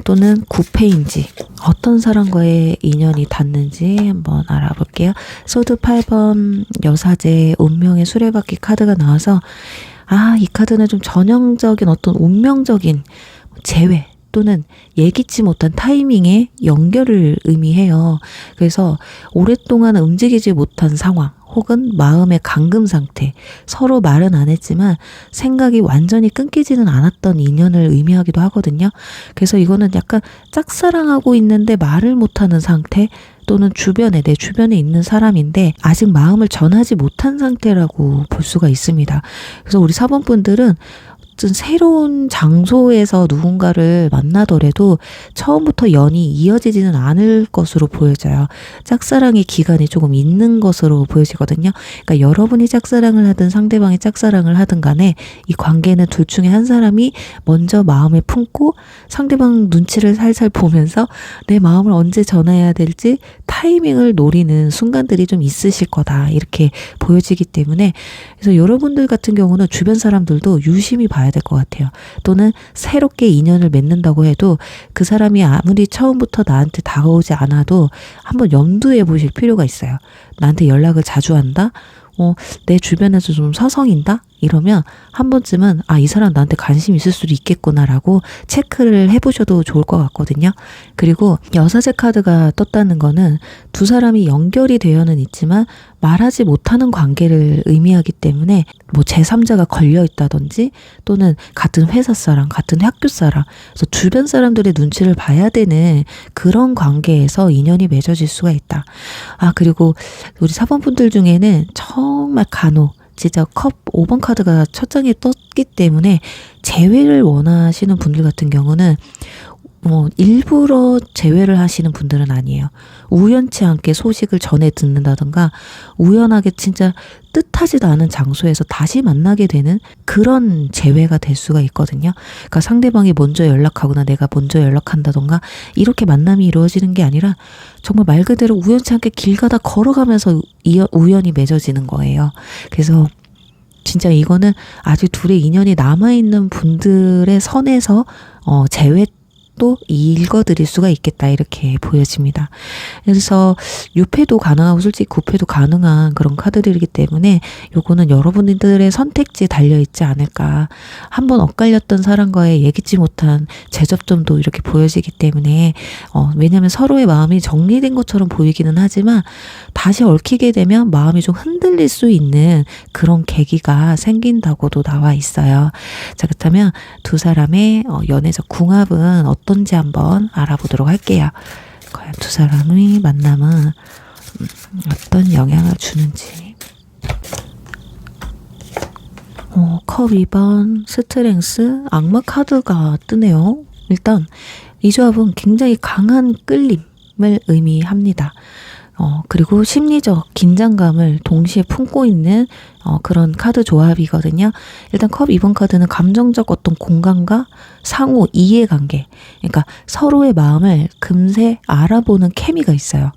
또는 9패인지 어떤 사람과의 인연이 닿는지 한번 알아볼게요. 소드 8번 여사제 운명의 수레바퀴 카드가 나와서 이 카드는 좀 전형적인 어떤 운명적인 재회 또는 예기치 못한 타이밍의 연결을 의미해요. 그래서 오랫동안 움직이지 못한 상황 혹은 마음의 감금 상태, 서로 말은 안 했지만 생각이 완전히 끊기지는 않았던 인연을 의미하기도 하거든요. 그래서 이거는 약간 짝사랑하고 있는데 말을 못하는 상태 또는 내 주변에 있는 사람인데 아직 마음을 전하지 못한 상태라고 볼 수가 있습니다. 그래서 우리 사번분들은 어떤 새로운 장소에서 누군가를 만나더라도 처음부터 연이 이어지지는 않을 것으로 보여져요. 짝사랑의 기간이 조금 있는 것으로 보여지거든요. 그러니까 여러분이 짝사랑을 하든 상대방이 짝사랑을 하든 간에 이 관계는 둘 중에 한 사람이 먼저 마음을 품고 상대방 눈치를 살살 보면서 내 마음을 언제 전해야 될지 타이밍을 노리는 순간들이 좀 있으실 거다. 이렇게 보여지기 때문에 그래서 여러분들 같은 경우는 주변 사람들도 유심히 봐야 될 것 같아요. 또는 새롭게 인연을 맺는다고 해도 그 사람이 아무리 처음부터 나한테 다가오지 않아도 한번 염두해 보실 필요가 있어요. 나한테 연락을 자주 한다? 내 주변에서 좀 서성인다? 이러면 한 번쯤은 이 사람 나한테 관심 있을 수도 있겠구나라고 체크를 해보셔도 좋을 것 같거든요. 그리고 여사제 카드가 떴다는 거는 두 사람이 연결이 되어는 있지만 말하지 못하는 관계를 의미하기 때문에 뭐 제3자가 걸려 있다든지 또는 같은 회사 사람, 같은 학교 사람, 그래서 주변 사람들의 눈치를 봐야 되는 그런 관계에서 인연이 맺어질 수가 있다. 그리고 우리 사번분들 중에는 정말 간혹 진짜 컵 5번 카드가 첫 장에 떴기 때문에 재회를 원하시는 분들 같은 경우는 일부러 재회를 하시는 분들은 아니에요. 우연치 않게 소식을 전해 듣는다던가 우연하게 진짜 뜻하지도 않은 장소에서 다시 만나게 되는 그런 재회가 될 수가 있거든요. 그러니까 상대방이 먼저 연락하거나 내가 먼저 연락한다던가 이렇게 만남이 이루어지는 게 아니라 정말 말 그대로 우연치 않게 길 가다 걸어가면서 우연히 맺어지는 거예요. 그래서 진짜 이거는 아직 둘의 인연이 남아있는 분들의 선에서 재회 또 읽어드릴 수가 있겠다 이렇게 보여집니다. 그래서 6회도 가능하고 솔직히 9회도 가능한 그런 카드들이기 때문에 요거는 여러분들의 선택지에 달려있지 않을까. 한번 엇갈렸던 사람과의 예기치 못한 재접점도 이렇게 보여지기 때문에 왜냐하면 서로의 마음이 정리된 것처럼 보이기는 하지만 다시 얽히게 되면 마음이 좀 흔들릴 수 있는 그런 계기가 생긴다고도 나와 있어요. 자, 그렇다면 두 사람의 연애적 궁합은 어떤지 한번 알아보도록 할게요. 과연 두 사람의 만남은 어떤 영향을 주는지. 컵 2번, 스트렝스, 악마 카드가 뜨네요. 일단 이 조합은 굉장히 강한 끌림을 의미합니다. 그리고 심리적 긴장감을 동시에 품고 있는 그런 카드 조합이거든요. 일단 컵 2번 카드는 감정적 어떤 공감과 상호 이해관계, 그러니까 서로의 마음을 금세 알아보는 케미가 있어요.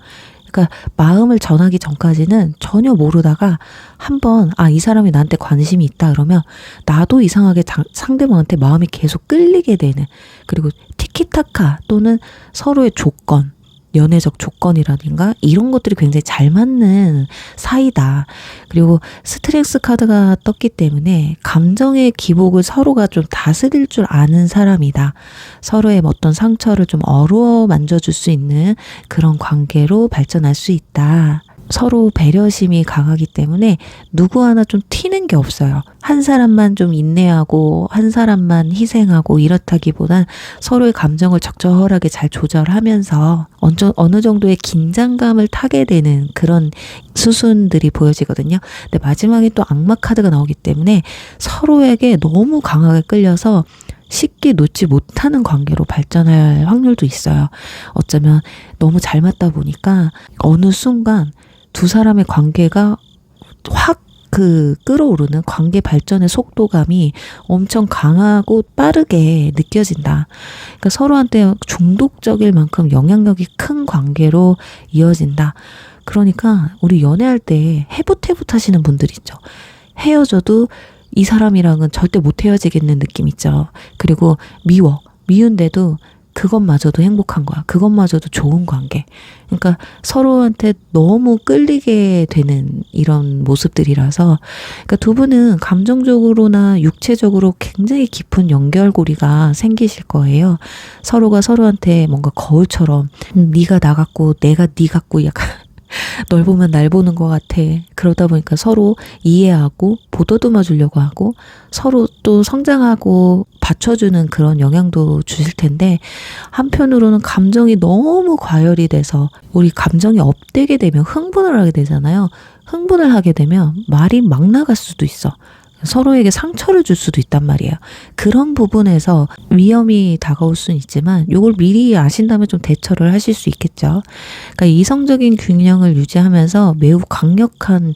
그러니까 마음을 전하기 전까지는 전혀 모르다가 한번 이 사람이 나한테 관심이 있다 그러면 나도 이상하게 상대방한테 마음이 계속 끌리게 되는, 그리고 티키타카 또는 서로의 조건, 연애적 조건이라든가 이런 것들이 굉장히 잘 맞는 사이다. 그리고 스트렝스 카드가 떴기 때문에 감정의 기복을 서로가 좀 다스릴 줄 아는 사람이다. 서로의 어떤 상처를 좀 어루어 만져줄 수 있는 그런 관계로 발전할 수 있다. 서로 배려심이 강하기 때문에 누구 하나 좀 튀는 게 없어요. 한 사람만 좀 인내하고 한 사람만 희생하고 이렇다기보단 서로의 감정을 적절하게 잘 조절하면서 어느 정도의 긴장감을 타게 되는 그런 수순들이 보여지거든요. 근데 마지막에 또 악마 카드가 나오기 때문에 서로에게 너무 강하게 끌려서 쉽게 놓지 못하는 관계로 발전할 확률도 있어요. 어쩌면 너무 잘 맞다 보니까 어느 순간 두 사람의 관계가 확 끌어오르는 관계 발전의 속도감이 엄청 강하고 빠르게 느껴진다. 그러니까 서로한테 중독적일 만큼 영향력이 큰 관계로 이어진다. 그러니까 우리 연애할 때 해붓해붓 하시는 분들 있죠. 헤어져도 이 사람이랑은 절대 못 헤어지겠는 느낌 있죠. 그리고 미운데도 그것마저도 행복한 거야. 그것마저도 좋은 관계. 그러니까 서로한테 너무 끌리게 되는 이런 모습들이라서, 그러니까 두 분은 감정적으로나 육체적으로 굉장히 깊은 연결고리가 생기실 거예요. 서로가 서로한테 뭔가 거울처럼 네가 나 같고 내가 네 같고 약간 널 보면 날 보는 것 같아. 그러다 보니까 서로 이해하고 보더듬어 주려고 하고 서로 또 성장하고 받쳐주는 그런 영향도 주실 텐데, 한편으로는 감정이 너무 과열이 돼서 우리 감정이 업되게 되면 흥분을 하게 되잖아요. 흥분을 하게 되면 말이 막 나갈 수도 있어. 서로에게 상처를 줄 수도 있단 말이에요. 그런 부분에서 위험이 다가올 수는 있지만 이걸 미리 아신다면 좀 대처를 하실 수 있겠죠. 그러니까 이성적인 균형을 유지하면서 매우 강력한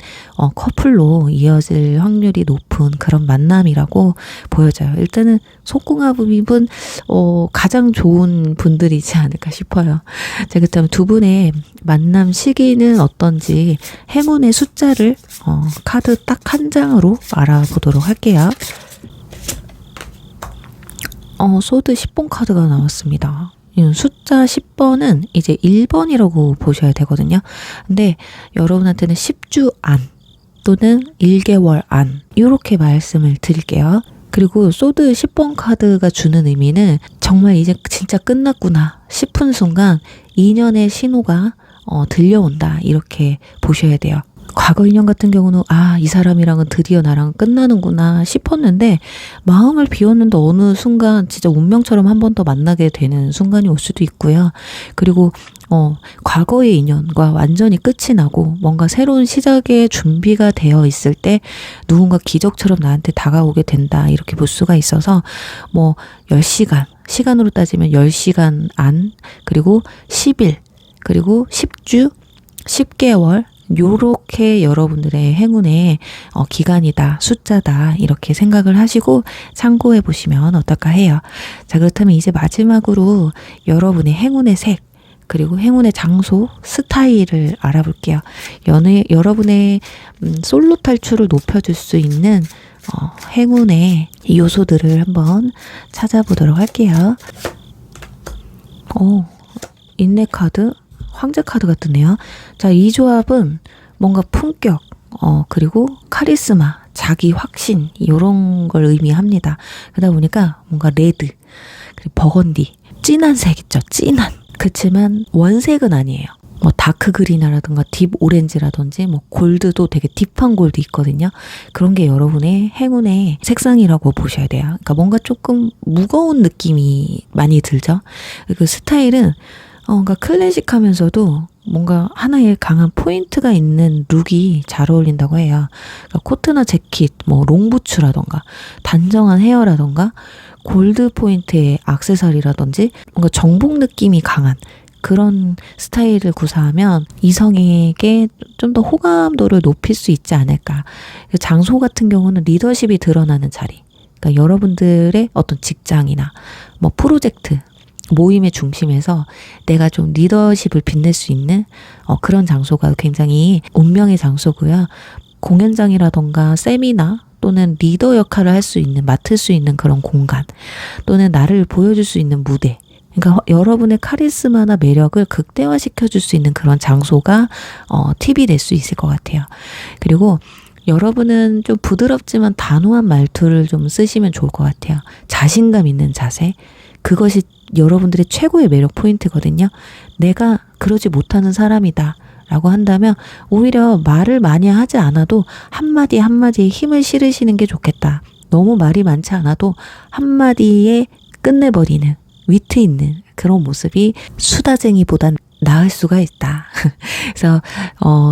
커플로 이어질 확률이 높은 그런 만남이라고 보여져요. 일단은 속궁합은 가장 좋은 분들이지 않을까 싶어요. 자, 그렇다면 두 분의 만남 시기는 어떤지 행운의 숫자를 카드 딱 한 장으로 알아보도록 할게요. 소드 10번 카드가 나왔습니다. 숫자 10번은 이제 1번이라고 보셔야 되거든요. 근데 여러분한테는 10주 안 또는 1개월 안 이렇게 말씀을 드릴게요. 그리고 소드 10번 카드가 주는 의미는 정말 이제 진짜 끝났구나 싶은 순간 인연의 신호가 들려온다 이렇게 보셔야 돼요. 과거 인연 같은 경우는 이 사람이랑은 드디어 나랑 끝나는구나 싶었는데 마음을 비웠는데 어느 순간 진짜 운명처럼 한 번 더 만나게 되는 순간이 올 수도 있고요. 그리고 과거의 인연과 완전히 끝이 나고 뭔가 새로운 시작의 준비가 되어 있을 때 누군가 기적처럼 나한테 다가오게 된다 이렇게 볼 수가 있어서 10시간, 시간으로 따지면 10시간 안, 그리고 10일, 그리고 10주, 10개월 요렇게 여러분들의 행운의 기간이다, 숫자다 이렇게 생각을 하시고 참고해 보시면 어떨까 해요. 자, 그렇다면 이제 마지막으로 여러분의 행운의 색 그리고 행운의 장소, 스타일을 알아볼게요. 여러분의 솔로 탈출을 높여줄 수 있는 행운의 요소들을 한번 찾아보도록 할게요. 인내 카드, 황제 카드가 뜨네요. 자, 이 조합은 뭔가 품격, 그리고 카리스마, 자기 확신, 이런 걸 의미합니다. 그러다 보니까 뭔가 레드, 그리고 버건디, 진한 색 있죠? 진한. 그치만 원색은 아니에요. 뭐 다크 그린이라든가 딥 오렌지라든지 뭐 골드도 되게 딥한 골드 있거든요. 그런 게 여러분의 행운의 색상이라고 보셔야 돼요. 그러니까 뭔가 조금 무거운 느낌이 많이 들죠. 그 스타일은 그러니까 클래식하면서도 뭔가 하나의 강한 포인트가 있는 룩이 잘 어울린다고 해요. 그러니까 코트나 재킷, 뭐 롱부츠라던가 단정한 헤어라던가 골드 포인트의 액세서리라든지 뭔가 정복 느낌이 강한 그런 스타일을 구사하면 이성에게 좀 더 호감도를 높일 수 있지 않을까. 장소 같은 경우는 리더십이 드러나는 자리. 그러니까 여러분들의 어떤 직장이나 뭐 프로젝트, 모임의 중심에서 내가 좀 리더십을 빛낼 수 있는 그런 장소가 굉장히 운명의 장소고요. 공연장이라던가 세미나 또는 리더 역할을 할 수 있는, 맡을 수 있는 그런 공간 또는 나를 보여줄 수 있는 무대. 그러니까 여러분의 카리스마나 매력을 극대화시켜 줄 수 있는 그런 장소가 팁이 될 수 있을 것 같아요. 그리고 여러분은 좀 부드럽지만 단호한 말투를 좀 쓰시면 좋을 것 같아요. 자신감 있는 자세. 그것이 여러분들의 최고의 매력 포인트거든요. 내가 그러지 못하는 사람이다 라고 한다면 오히려 말을 많이 하지 않아도 한마디 한마디에 힘을 실으시는 게 좋겠다. 너무 말이 많지 않아도 한마디에 끝내버리는 위트 있는 그런 모습이 수다쟁이보단 나을 수가 있다. 그래서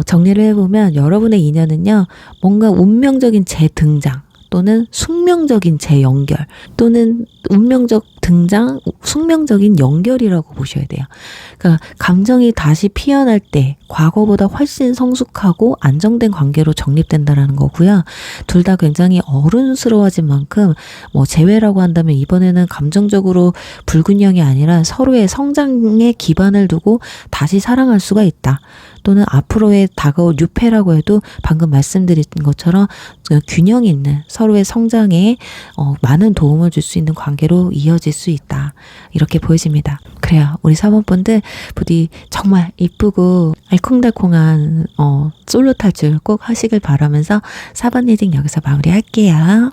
정리를 해보면 여러분의 인연은요. 뭔가 운명적인 재등장 또는 숙명적인 재연결 또는 운명적 등장, 숙명적인 연결이라고 보셔야 돼요. 그러니까 감정이 다시 피어날 때 과거보다 훨씬 성숙하고 안정된 관계로 정립된다라는 거고요. 둘 다 굉장히 어른스러워진 만큼 뭐 재회라고 한다면 이번에는 감정적으로 불균형이 아니라 서로의 성장에 기반을 두고 다시 사랑할 수가 있다. 또는 앞으로의 다가올 유패라고 해도 방금 말씀드린 것처럼 균형 있는 서로의 성장에 많은 도움을 줄 수 있는 관계로 이어질 수 있다. 이렇게 보여집니다. 그래요. 우리 4번 분들 부디 정말 이쁘고 알콩달콩한 솔로 탈출 꼭 하시길 바라면서 4번 리딩 여기서 마무리할게요.